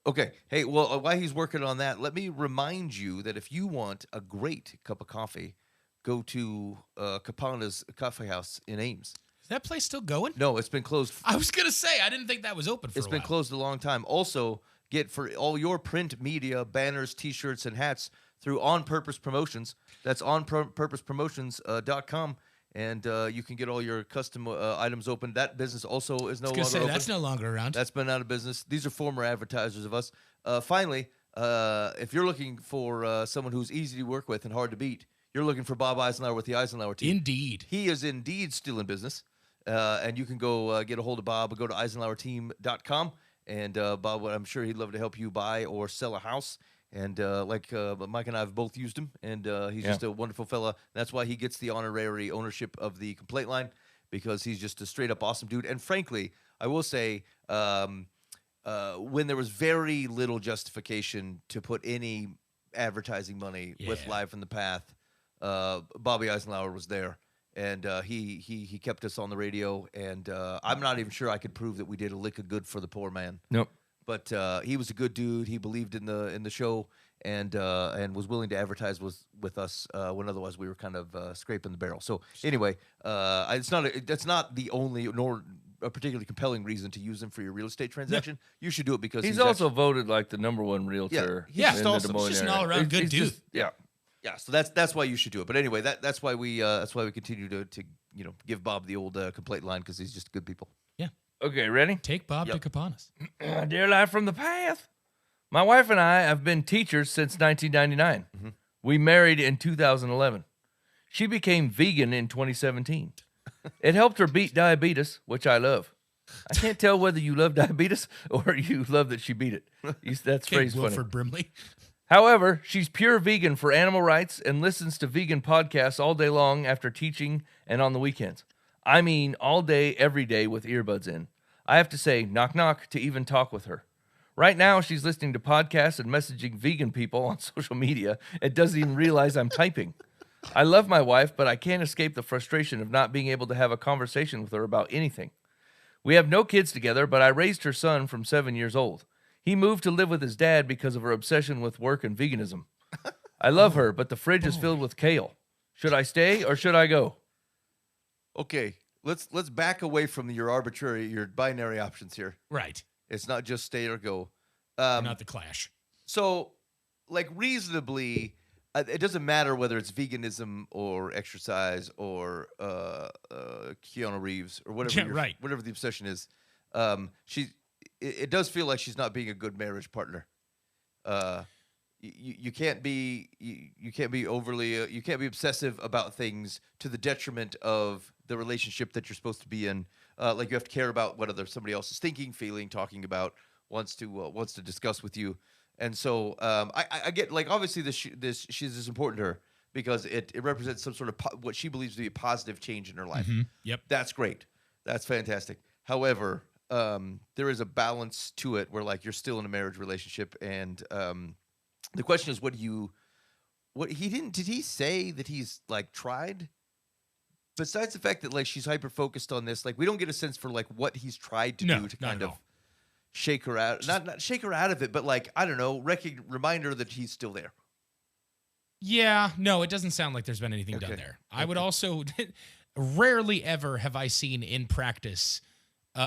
Okay. Hey, well, while he's working on that, let me remind you that if you want a great cup of coffee, go to Capana's Coffee House in Ames. Is that place still going? No, it's been closed. I was going to say, I didn't think that was open for a while. It's been closed a long time. Also, get for all your print media, banners, T-shirts, and hats through On Purpose Promotions. That's onpurposepromotions.com. And you can get all your custom items open. That business also is no longer open. That's no longer around. That's been out of business. These are former advertisers of us. Finally, if you're looking for someone who's easy to work with and hard to beat, you're looking for Bob Eisenhower with the Eisenhower team. Indeed. He is indeed still in business. And you can go get a hold of Bob. Go to EisenhowerTeam.com. And Bob, I'm sure he'd love to help you buy or sell a house. And Mike and I have both used him, and he's just a wonderful fella. That's why he gets the honorary ownership of the complaint line, because he's just a straight-up awesome dude. And frankly, I will say, when there was very little justification to put any advertising money with Live from the Path, Bobby Eisenhower was there. And he kept us on the radio, and I'm not even sure I could prove that we did a lick of good for the poor man. Nope. But he was a good dude. He believed in the show, and was willing to advertise with us when otherwise we were kind of scraping the barrel. So anyway, that's not the only nor a particularly compelling reason to use him for your real estate transaction. Yeah. You should do it because he's also voted like the #1 realtor. Yeah, he's in awesome. the Des Moines He's just an area. all-around good dude. Just, yeah. Yeah, so that's why you should do it. But anyway, that's why we continue to give Bob the old complaint line, because he's just good people. Yeah. Okay, ready? Take Bob to Capanas. Dear Live from the Path, my wife and I have been teachers since 1999. We married in 2011. She became vegan in 2017. It helped her beat diabetes, which I love. I can't tell whether you love diabetes or you love that she beat it. That's Okay, phrase funny. Wilford Brimley. However, she's pure vegan for animal rights and listens to vegan podcasts all day long after teaching and on the weekends. I mean, all day, every day with earbuds in. I have to say, knock, knock, to even talk with her. Right now, she's listening to podcasts and messaging vegan people on social media and doesn't even realize I'm typing. I love my wife, but I can't escape the frustration of not being able to have a conversation with her about anything. We have no kids together, but I raised her son from 7 years old. He moved to live with his dad because of her obsession with work and veganism. I love her, but the fridge is filled with kale. Should I stay or should I go? Okay, let's back away from your binary options here. Right. It's not just stay or go. Not the Clash. So, like, reasonably, it doesn't matter whether it's veganism or exercise or Keanu Reeves or whatever. Yeah, right. Whatever the obsession is. It does feel like she's not being a good marriage partner. You can't be overly you can't be obsessive about things to the detriment of the relationship that you're supposed to be in. Like, you have to care about what somebody else is thinking, feeling, talking about, wants to discuss with you. And so I get, like, obviously this is important to her because it represents some sort of what she believes to be a positive change in her life. Mm-hmm. Yep. That's great. That's fantastic. However, there is a balance to it where, like, you're still in a marriage relationship, and the question is, did he say that he's, like, tried? Besides the fact that, like, she's hyper focused on this, like, we don't get a sense for, like, what he's tried to do to kind of shake her out, not shake her out of it, but, like, I don't know, remind her that he's still there. Yeah, no, it doesn't sound like there's been anything done there. I would also, rarely ever have I seen in practice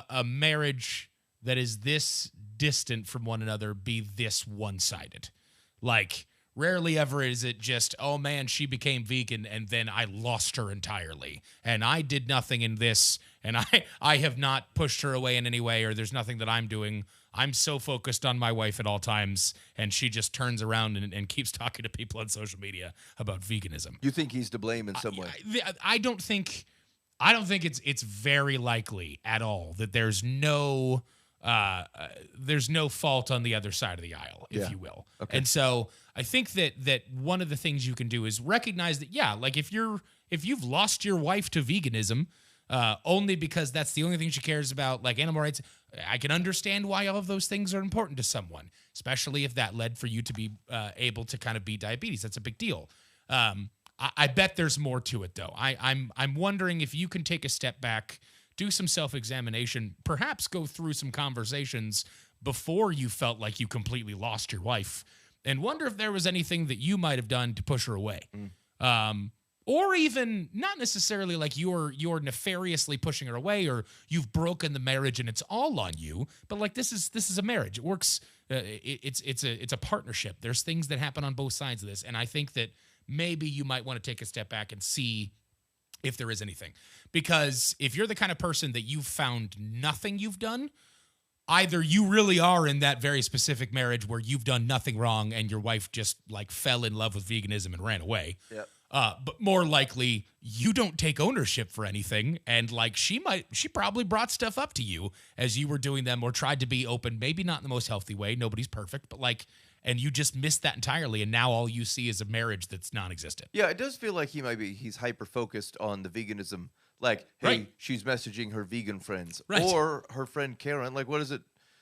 a marriage that is this distant from one another be this one-sided. Like, rarely ever is it just, oh man, she became vegan and then I lost her entirely. And I did nothing in this, and I have not pushed her away in any way, or there's nothing that I'm doing. I'm so focused on my wife at all times, and she just turns around and keeps talking to people on social media about veganism. You think he's to blame in some way? I don't think it's very likely at all that there's no fault on the other side of the aisle, if you will. Okay. And so I think that one of the things you can do is recognize that, yeah, like if you've lost your wife to veganism, only because that's the only thing she cares about, like animal rights, I can understand why all of those things are important to someone, especially if that led for you to be able to kind of beat diabetes. That's a big deal. I bet there's more to it, though. I'm wondering if you can take a step back, do some self-examination, perhaps go through some conversations before you felt like you completely lost your wife, and wonder if there was anything that you might have done to push her away. Or even not necessarily like you're nefariously pushing her away, or you've broken the marriage and it's all on you, but like this is a marriage. It works. It's a partnership. There's things that happen on both sides of this, and I think that maybe you might want to take a step back and see if there is anything. Because if you're the kind of person that you've found nothing you've done, either you really are in that very specific marriage where you've done nothing wrong and your wife just like fell in love with veganism and ran away. Yep. But more likely you don't take ownership for anything, and like she probably brought stuff up to you as you were doing them or tried to be open, maybe not in the most healthy way. Nobody's perfect, but like, and you just missed that entirely, and now all you see is a marriage that's non-existent. Yeah, it does feel like he's hyper focused on the veganism. Like, hey, she's messaging her vegan friends or her friend Karen. Like, what is it?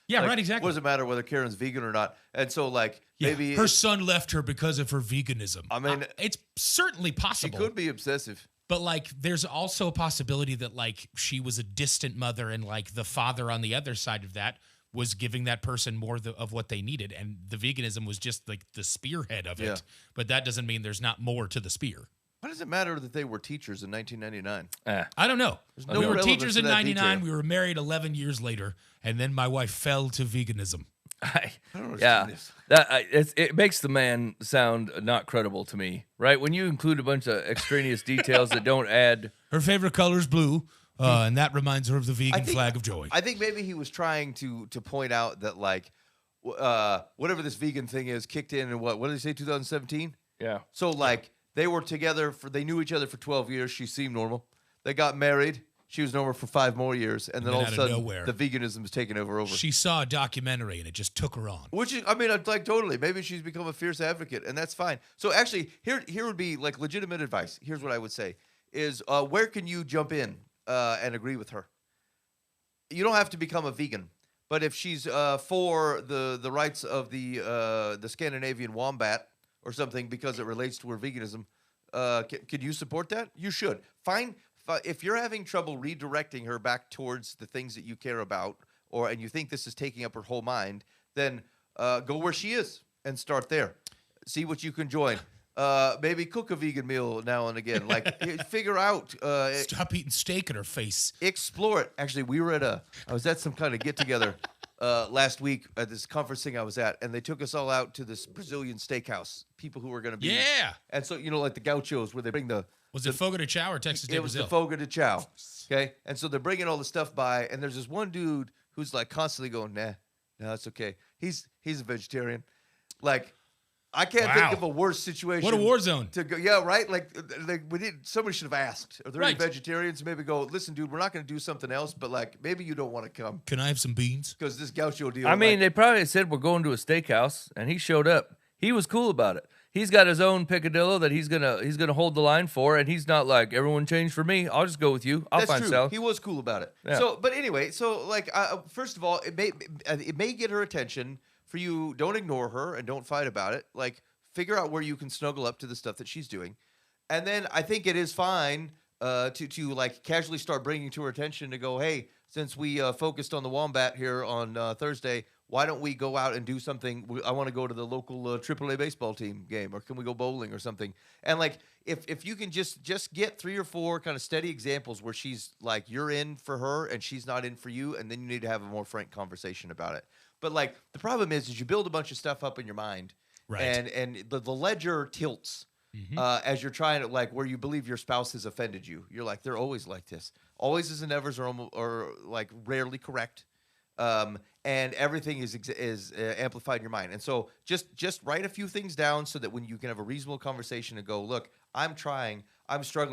Yeah, like, right, exactly. What does it matter whether Karen's vegan or not? And so, like, maybe her son left her because of her veganism. I mean, it's certainly possible. She could be obsessive. But, like, there's also a possibility that, like, she was a distant mother and, like, the father on the other side of that was giving that person more of what they needed. And the veganism was just, like, the spearhead of it. But that doesn't mean there's not more to the spear. Why does it matter that they were teachers in 1999? I don't know. We were teachers in 99. Detail. We were married 11 years later. And then my wife fell to veganism. I don't understand this. It makes the man sound not credible to me, right? When you include a bunch of extraneous details that don't add. Her favorite color is blue, and that reminds her of the vegan flag of joy. I think maybe he was trying to point out that, like, whatever this vegan thing is kicked in what did he say, 2017? Yeah. So, like, they were together they knew each other for 12 years. She seemed normal. They got married. She was nowhere for 5 more years, and then all of a out of sudden, nowhere, the veganism was taking over. she saw a documentary and it just took her on. Which is, I mean, like totally. Maybe she's become a fierce advocate, and that's fine. So actually, here would be like legitimate advice. Here's what I would say: is where can you jump in and agree with her? You don't have to become a vegan, but if she's for the rights of the Scandinavian wombat or something because it relates to her veganism, can you support that? You should. If you're having trouble redirecting her back towards the things that you care about, and you think this is taking up her whole mind, then go where she is and start there. See what you can join. Maybe cook a vegan meal now and again. Like figure out. Stop eating steak in her face. Explore it. Actually, I was at some kind of get together last week at this conference thing I was at, and they took us all out to this Brazilian steakhouse. People who were going to be. Yeah. And so like the gauchos where they bring the. Was it Fogo de Chao or Texas de It was Brazil? the Fogo de Chao. Okay, and so they're bringing all the stuff by, and there's this one dude who's like constantly going, "Nah, no, it's okay." He's a vegetarian. Like, I can't Wow. think of a worse situation. What a war zone. To go, yeah, right. Like somebody should have asked. Are there any Right. vegetarians? Maybe go. Listen, dude, we're not going to do something else, but like maybe you don't want to come Can I have some beans? because this gaucho deal. I mean, like, they probably said we're going to a steakhouse, and he showed up. He was cool about it. He's got his own picadillo that he's gonna hold the line for, and he's not like everyone changed for me. I'll just go with you. I'll that's find true. salad. He was cool about it. Yeah. So, but anyway, so like, first of all, it may get her attention. For you, don't ignore her and don't fight about it. Like, figure out where you can snuggle up to the stuff that she's doing, and then I think it is fine to like casually start bringing to her attention to go, hey, since we focused on the wombat here on Thursday, why don't we go out and do something? I want to go to the local AAA baseball team game, or can we go bowling or something? And like, if you can just get 3 or 4 kind of steady examples where she's like, you're in for her and she's not in for you, and then you need to have a more frank conversation about it. But like, the problem is you build a bunch of stuff up in your mind, Right. and the ledger tilts as you're trying to, like, where you believe your spouse has offended you. You're like, they're always like this. Always is and nevers are like rarely correct. And everything is amplified in your mind. And so just write a few things down so that when you can have a reasonable conversation and go, look, I'm struggling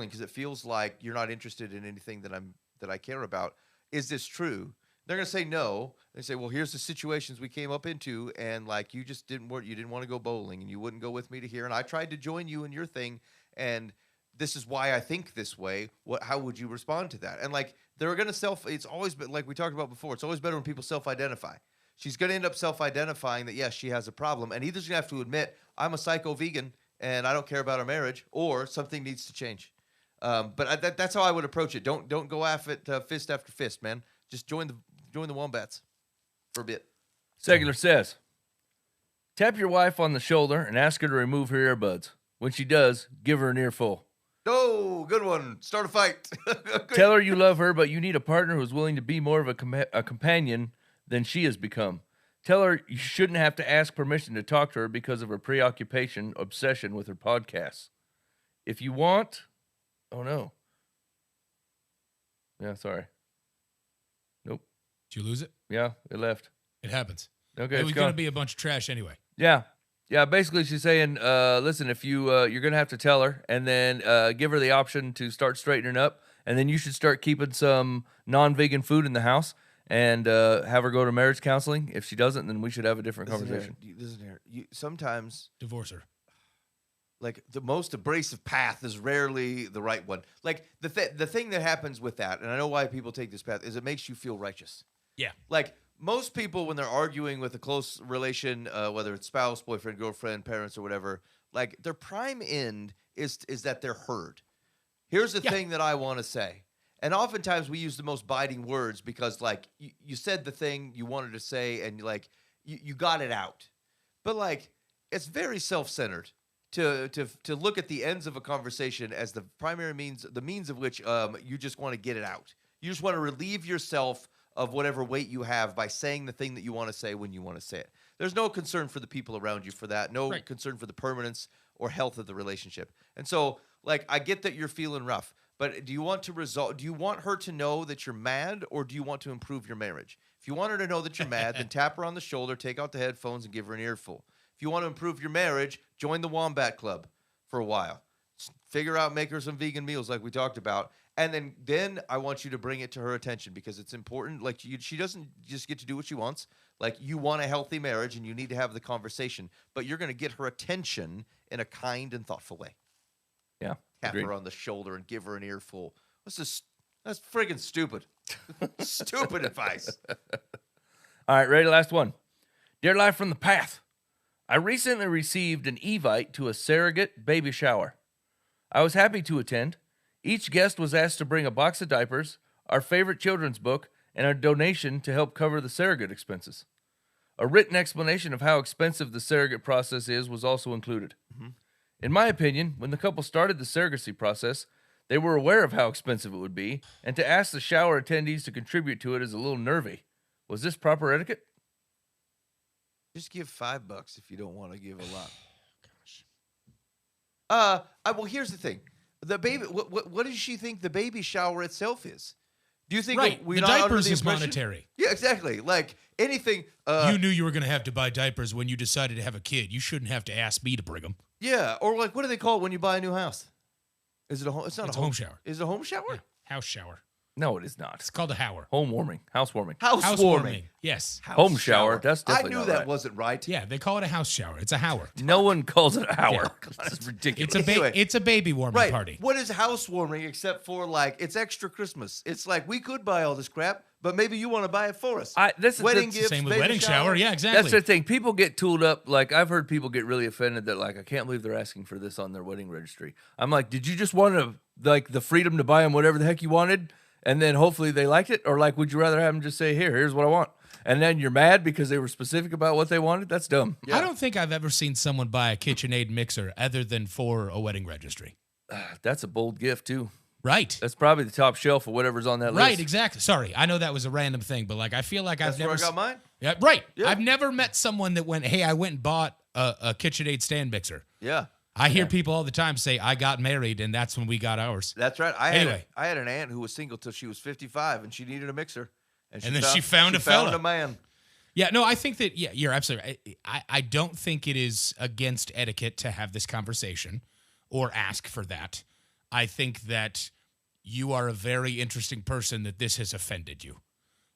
because it feels like you're not interested in anything that I care about. Is this true? They're gonna say no. They say, well, here's the situations we came up into, and like you just didn't want to go bowling, and you wouldn't go with me to here, and I tried to join you in your thing, and this is why I think this way. How would you respond to that? And like, they're going to it's always been, like we talked about before, it's always better when people self-identify. She's going to end up self-identifying that, yes, she has a problem. And either she's going to have to admit, I'm a psycho vegan and I don't care about our marriage, or something needs to change. But that's how I would approach it. Don't go after it fist after fist, man. Just join the wombats for a bit. Secular says, tap your wife on the shoulder and ask her to remove her earbuds. When she does, give her an earful. Oh, good one. Start a fight. Tell her you love her, but you need a partner who's willing to be more of a companion than she has become. Tell her you shouldn't have to ask permission to talk to her because of her obsession with her podcasts. If you want... Oh, no. Yeah, sorry. Nope. Did you lose it? Yeah, it left. It happens. Okay, It it's was going gone. to be a bunch of trash anyway. Yeah. Yeah, basically she's saying, listen, if you're going to have to tell her, and then give her the option to start straightening up, and then you should start keeping some non-vegan food in the house, and have her go to marriage counseling. If she doesn't, then we should have a different conversation. Listen here. Sometimes, Divorce her. like, the most abrasive path is rarely the right one. Like, the thing that happens with that, and I know why people take this path, is it makes you feel righteous. Yeah. Like, most people, when they're arguing with a close relation, whether it's spouse, boyfriend, girlfriend, parents, or whatever, like, their prime end is that they're heard. Here's the thing that I want to say. And oftentimes we use the most biting words because, like, you said the thing you wanted to say, and, like, you got it out. But, like, it's very self-centered to look at the ends of a conversation as the primary means of which you just want to get it out. You just want to relieve yourself of whatever weight you have by saying the thing that you want to say when you want to say it. There's no concern for the people around you for that. No concern for the permanence or health of the relationship. And so, like, I get that you're feeling rough, but do you want her to know that you're mad, or do you want to improve your marriage? If you want her to know that you're mad, then tap her on the shoulder, take out the headphones, and give her an earful. If you want to improve your marriage, join the Wombat Club for a while. Figure out, make her some vegan meals like we talked about. And then I want you to bring it to her attention because it's important. Like she doesn't just get to do what she wants. Like you want a healthy marriage and you need to have the conversation, but you're going to get her attention in a kind and thoughtful way. Yeah. Tap Agreed. her on the shoulder and give her an earful. That's friggin' stupid. Stupid advice. All right, ready? Last one. Dear Life from the Path. I recently received an evite to a surrogate baby shower. I was happy to attend. Each guest was asked to bring a box of diapers, our favorite children's book, and a donation to help cover the surrogate expenses. A written explanation of how expensive the surrogate process is was also included. Mm-hmm. In my opinion, when the couple started the surrogacy process, they were aware of how expensive it would be, and to ask the shower attendees to contribute to it is a little nervy. Was this proper etiquette? Just give $5 if you don't want to give a lot. Gosh. Well, here's the thing. The baby. What does she think the baby shower itself is? Do you think Right. we're The not under diapers the is impression- monetary. Yeah, exactly. Like anything. You knew you were going to have to buy diapers when you decided to have a kid. You shouldn't have to ask me to bring them. Yeah, or like what do they call it when you buy a new house? Is it a home? It's not It's a a home shower. Is it a home shower? House shower. No, it is not. It's called a hower. Home warming. House warming. Housewarming. Yes. House Home shower. That's I definitely knew not that right. wasn't right. Yeah, they call it a house shower. It's a hour. No one calls it a hour. That's ridiculous. It's a baby warming Right. party. What is housewarming except for like it's extra Christmas? It's like we could buy all this crap, but maybe you want to buy it for us. Wedding gifts, Same with baby wedding shower. Yeah, That's exactly. the thing. People get tooled up. Like, I've heard people get really offended that, like, I can't believe they're asking for this on their wedding registry. I'm like, did you just want to, like, the freedom to buy them whatever the heck you wanted? And then hopefully they liked it? Or, like, would you rather have them just say, here's what I want? And then you're mad because they were specific about what they wanted? That's dumb. Yeah. I don't think I've ever seen someone buy a KitchenAid mixer other than for a wedding registry. That's a bold gift, too. Right. That's probably the top shelf of whatever's on that list. Right, exactly. Sorry, I know that was a random thing, but like I feel like That's I've never where I got mine. Yeah, right. Yeah. I've never met someone that went, "Hey, I went and bought a KitchenAid stand mixer." Yeah. I hear people all the time say, "I got married and that's when we got ours." That's right. I Anyway. had an aunt who was single till she was 55 and she needed a mixer. And then she found a fella. Found a man. Yeah, no, I think that you're absolutely right. I don't think it is against etiquette to have this conversation or ask for that. I think that you are a very interesting person that this has offended you.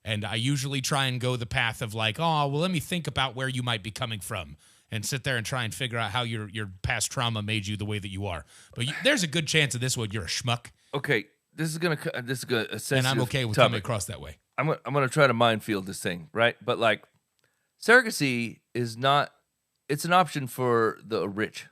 And I usually try and go the path of like, oh, well, let me think about where you might be coming from and sit there and try and figure out how your past trauma made you the way that you are. But there's a good chance of this one, you're a schmuck. Okay, this is gonna a sensitive And I'm okay with coming topic. across that way. I'm gonna try to minefield this thing, right? But like, surrogacy is not. It's an option for the rich,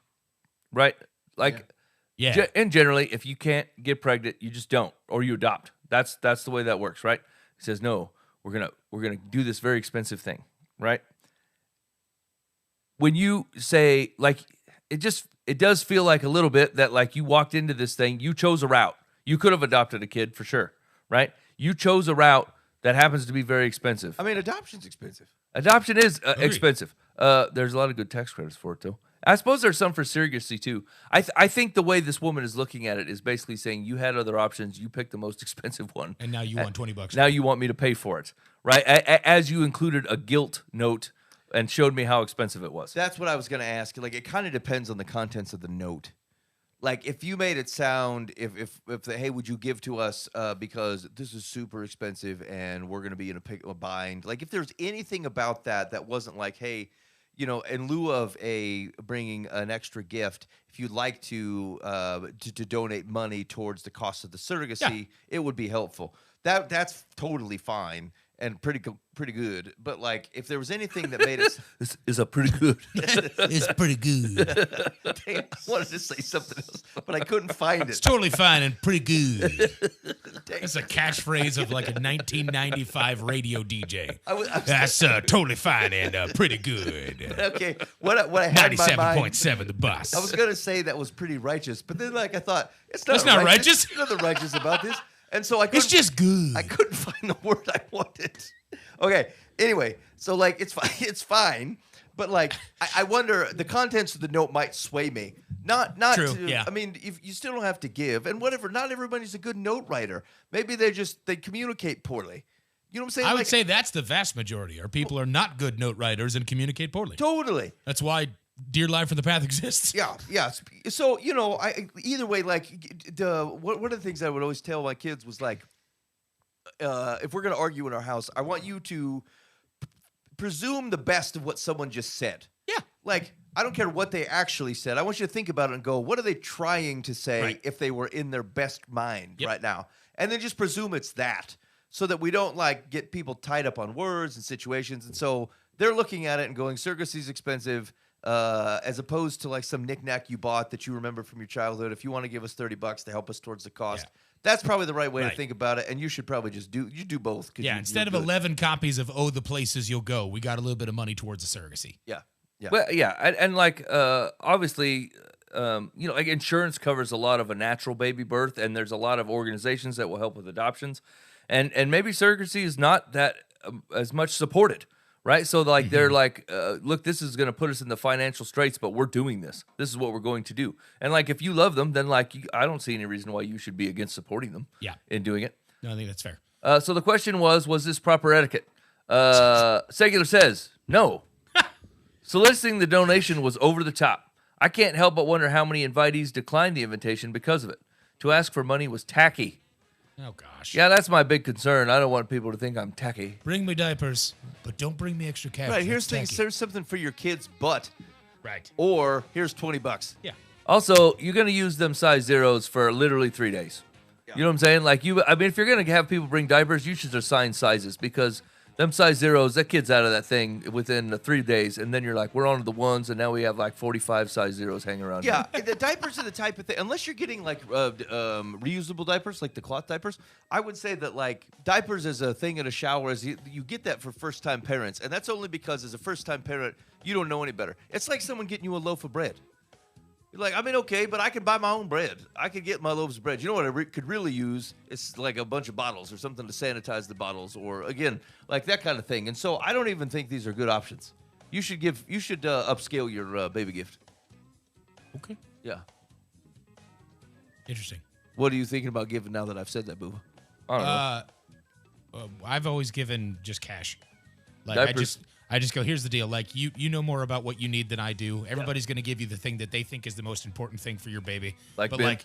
right? Like, Yeah. and generally, if you can't get pregnant, you just don't, or you adopt. That's the way that works, right? He says, no, we're gonna do this very expensive thing, right? When you say like, it does feel like a little bit that like you walked into this thing, you chose a route. You could have adopted a kid for sure, right? You chose a route that happens to be very expensive. I mean, adoption's expensive. Adoption is Agreed. expensive. There's a lot of good tax credits for it, though. I suppose there's some for surrogacy, too. I think the way this woman is looking at it is basically saying you had other options. You picked the most expensive one. And now you want $20. Now you want me to pay for it, right? As you included a guilt note and showed me how expensive it was. That's what I was going to ask. Like, it kind of depends on the contents of the note. Like, if you made it sound, if hey, would you give to us because this is super expensive and we're going to be in a bind. Like, if there's anything about that wasn't like, hey, you know, in lieu of bringing an extra gift, if you'd like to donate money towards the cost of the surrogacy, it would be helpful. That's totally fine and pretty good. But like, if there was anything that made it, This is a pretty good. It's pretty good. damn, I wanted to say something else, but I couldn't find It's it. totally fine and pretty good. Dang. That's a catchphrase of like a 1995 radio DJ. I was That's totally fine and pretty good. okay. What I had in my mind, 97.7 the bus. I was gonna say that was pretty righteous, but then like I thought it's That's not righteous. There's nothing righteous about this, and so I couldn't. It's just good. I couldn't find the word I wanted. Okay. Anyway, so like it's fine. It's fine. But like I wonder, the contents of the note might sway me. Not True, to. yeah. I mean, if you still don't have to give, and whatever. Not everybody's a good note writer. Maybe they communicate poorly. You know what I'm saying? I would Like, say that's the vast majority. Or people are not good note writers and communicate poorly. totally. That's why Dear Live from the Path exists. Yeah. So, either way, like, one of the things I would always tell my kids was like, if we're going to argue in our house, I want you to presume the best of what someone just said. Yeah. Like, I don't care what they actually said. I want you to think about it and go, what are they trying to say Right. if they were in their best mind Yep. right now? And then just presume it's that so that we don't, like, get people tied up on words and situations. And so they're looking at it and going, surrogacy's expensive, as opposed to, like, some knickknack you bought that you remember from your childhood. If you want to give us $30 to help us towards the cost, that's probably the right way to think about it. And you should probably just do both. Yeah, instead of 11 copies of Oh, the Places You'll Go, we got a little bit of money towards the surrogacy. Yeah. Well, yeah, and like obviously, like insurance covers a lot of a natural baby birth, and there's a lot of organizations that will help with adoptions, and maybe surrogacy is not that as much supported, right? So like they're like, look, this is going to put us in the financial straits, but we're doing this. This is what we're going to do, and like if you love them, then like I don't see any reason why you should be against supporting them. Yeah. In doing it. No, I think that's fair. So the question was this proper etiquette? Secular says no. Soliciting the donation was over the top. I can't help but wonder how many invitees declined the invitation because of it. To ask for money was tacky. Oh, gosh. Yeah, that's my big concern. I don't want people to think I'm tacky. Bring me diapers, but don't bring me extra cash. Right, here's That's things. tacky. There's something for your kid's butt, Right. or here's $20. Yeah. Also, you're going to use them size zeros for literally 3 days. You know what I'm saying? Like if you're going to have people bring diapers, you should assign sizes because them size zeros, that kid's out of that thing within 3 days, and then you're like, we're on to the ones, and now we have like 45 size zeros hanging around. Yeah, the diapers are the type of thing. Unless you're getting like reusable diapers, like the cloth diapers, I would say that like diapers as a thing in a shower is you get that for first time parents, and that's only because as a first time parent you don't know any better. It's like someone getting you a loaf of bread. You're like, I mean, okay, but I can buy my own bread. I could get my loaves of bread. You know what I could really use? It's like a bunch of bottles or something to sanitize the bottles, or again, like that kind of thing. And so I don't even think these are good options. You should upscale your baby gift. Okay. Yeah. Interesting. What are you thinking about giving now that I've said that, Boo? I don't know. I've always given just cash. Like Diapers. I just go, here's the deal. Like you know more about what you need than I do. Everybody's going to give you the thing that they think is the most important thing for your baby. Like but Ben.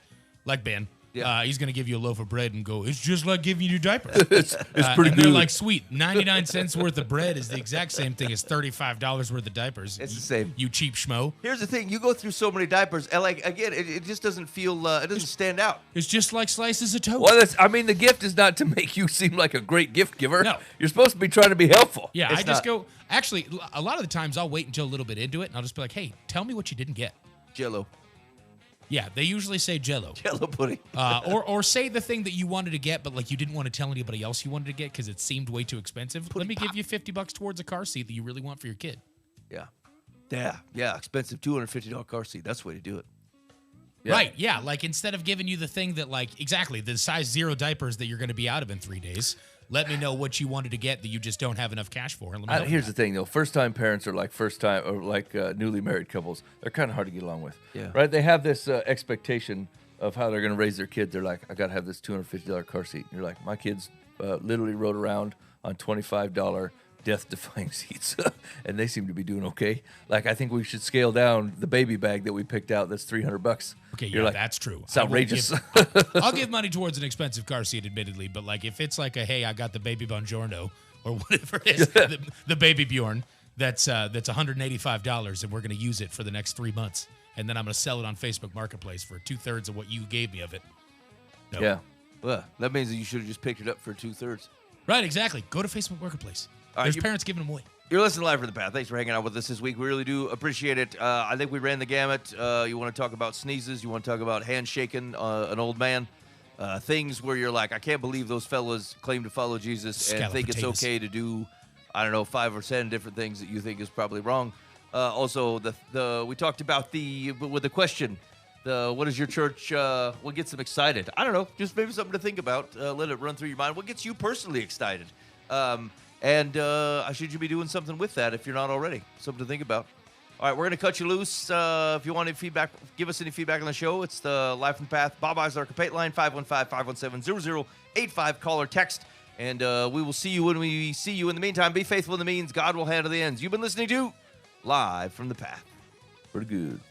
like Ben. Yeah. He's going to give you a loaf of bread and go, it's just like giving you diapers. It's pretty and good. they're like, sweet, 99 cents worth of bread is the exact same thing as $35 worth of diapers. It's the same. You cheap schmo. Here's the thing: you go through so many diapers, and like again, it just doesn't feel, it doesn't stand out. It's just like slices of toast. Well, the gift is not to make you seem like a great gift giver. No. You're supposed to be trying to be helpful. Yeah, It's I just not. go, actually, a lot of the times I'll wait until a little bit into it, and I'll just be like, hey, tell me what you didn't get. Jello, Yeah, they usually say Jell-O. Jello pudding. Or say the thing that you wanted to get, but like you didn't want to tell anybody else you wanted to get because it seemed way too expensive. Let me give you $50 towards a car seat that you really want for your kid. Yeah, expensive $250 car seat. That's the way to do it. Yeah. Right, yeah. Like instead of giving you the thing that like, exactly, the size 0 diapers that you're going to be out of in 3 days, let me know what you wanted to get that you just don't have enough cash for. And let me know Here's the thing, though. First-time parents are like newly married couples. They're kind of hard to get along with. Yeah. Right? They have this expectation of how they're going to raise their kids. They're like, I got to have this $250 car seat. And you're like, my kids literally rode around on $25 death-defying seats, and they seem to be doing okay. Like, I think we should scale down the baby bag that we picked out. That's $300. Okay, You're yeah, like, that's true. It's outrageous. I'll give money towards an expensive car seat, admittedly, but like if it's like a hey, I got the baby Buongiorno or whatever it is, the baby Bjorn, that's $185, and we're gonna use it for the next 3 months, and then I'm gonna sell it on Facebook Marketplace for 2/3 of what you gave me of it. No. Yeah. Well, that means that you should have just picked it up for 2/3. Right, exactly. Go to Facebook Marketplace. All right, There's you- parents giving them away. You're listening live from the path. Thanks for hanging out with us this week. We really do appreciate it. I think we ran the gamut. You want to talk about sneezes? You want to talk about handshaking an old man? Things where you're like, I can't believe those fellas claim to follow Jesus and Scallop think it's potatoes. okay to do, I don't know, 5 or 10 different things that you think is probably wrong. Also, we talked about with the question, what does your church, what gets them excited? I don't know, just maybe something to think about. Let it run through your mind. What gets you personally excited? And should you be doing something with that if you're not already? Something to think about. All right, we're going to cut you loose. If you want any feedback, give us any feedback on the show. It's the Life from the Path. Bob Eisler, Compate Line, 515-517-0085. Call or text. And we will see you when we see you. In the meantime, be faithful in the means. God will handle the ends. You've been listening to Live from the Path. Pretty good.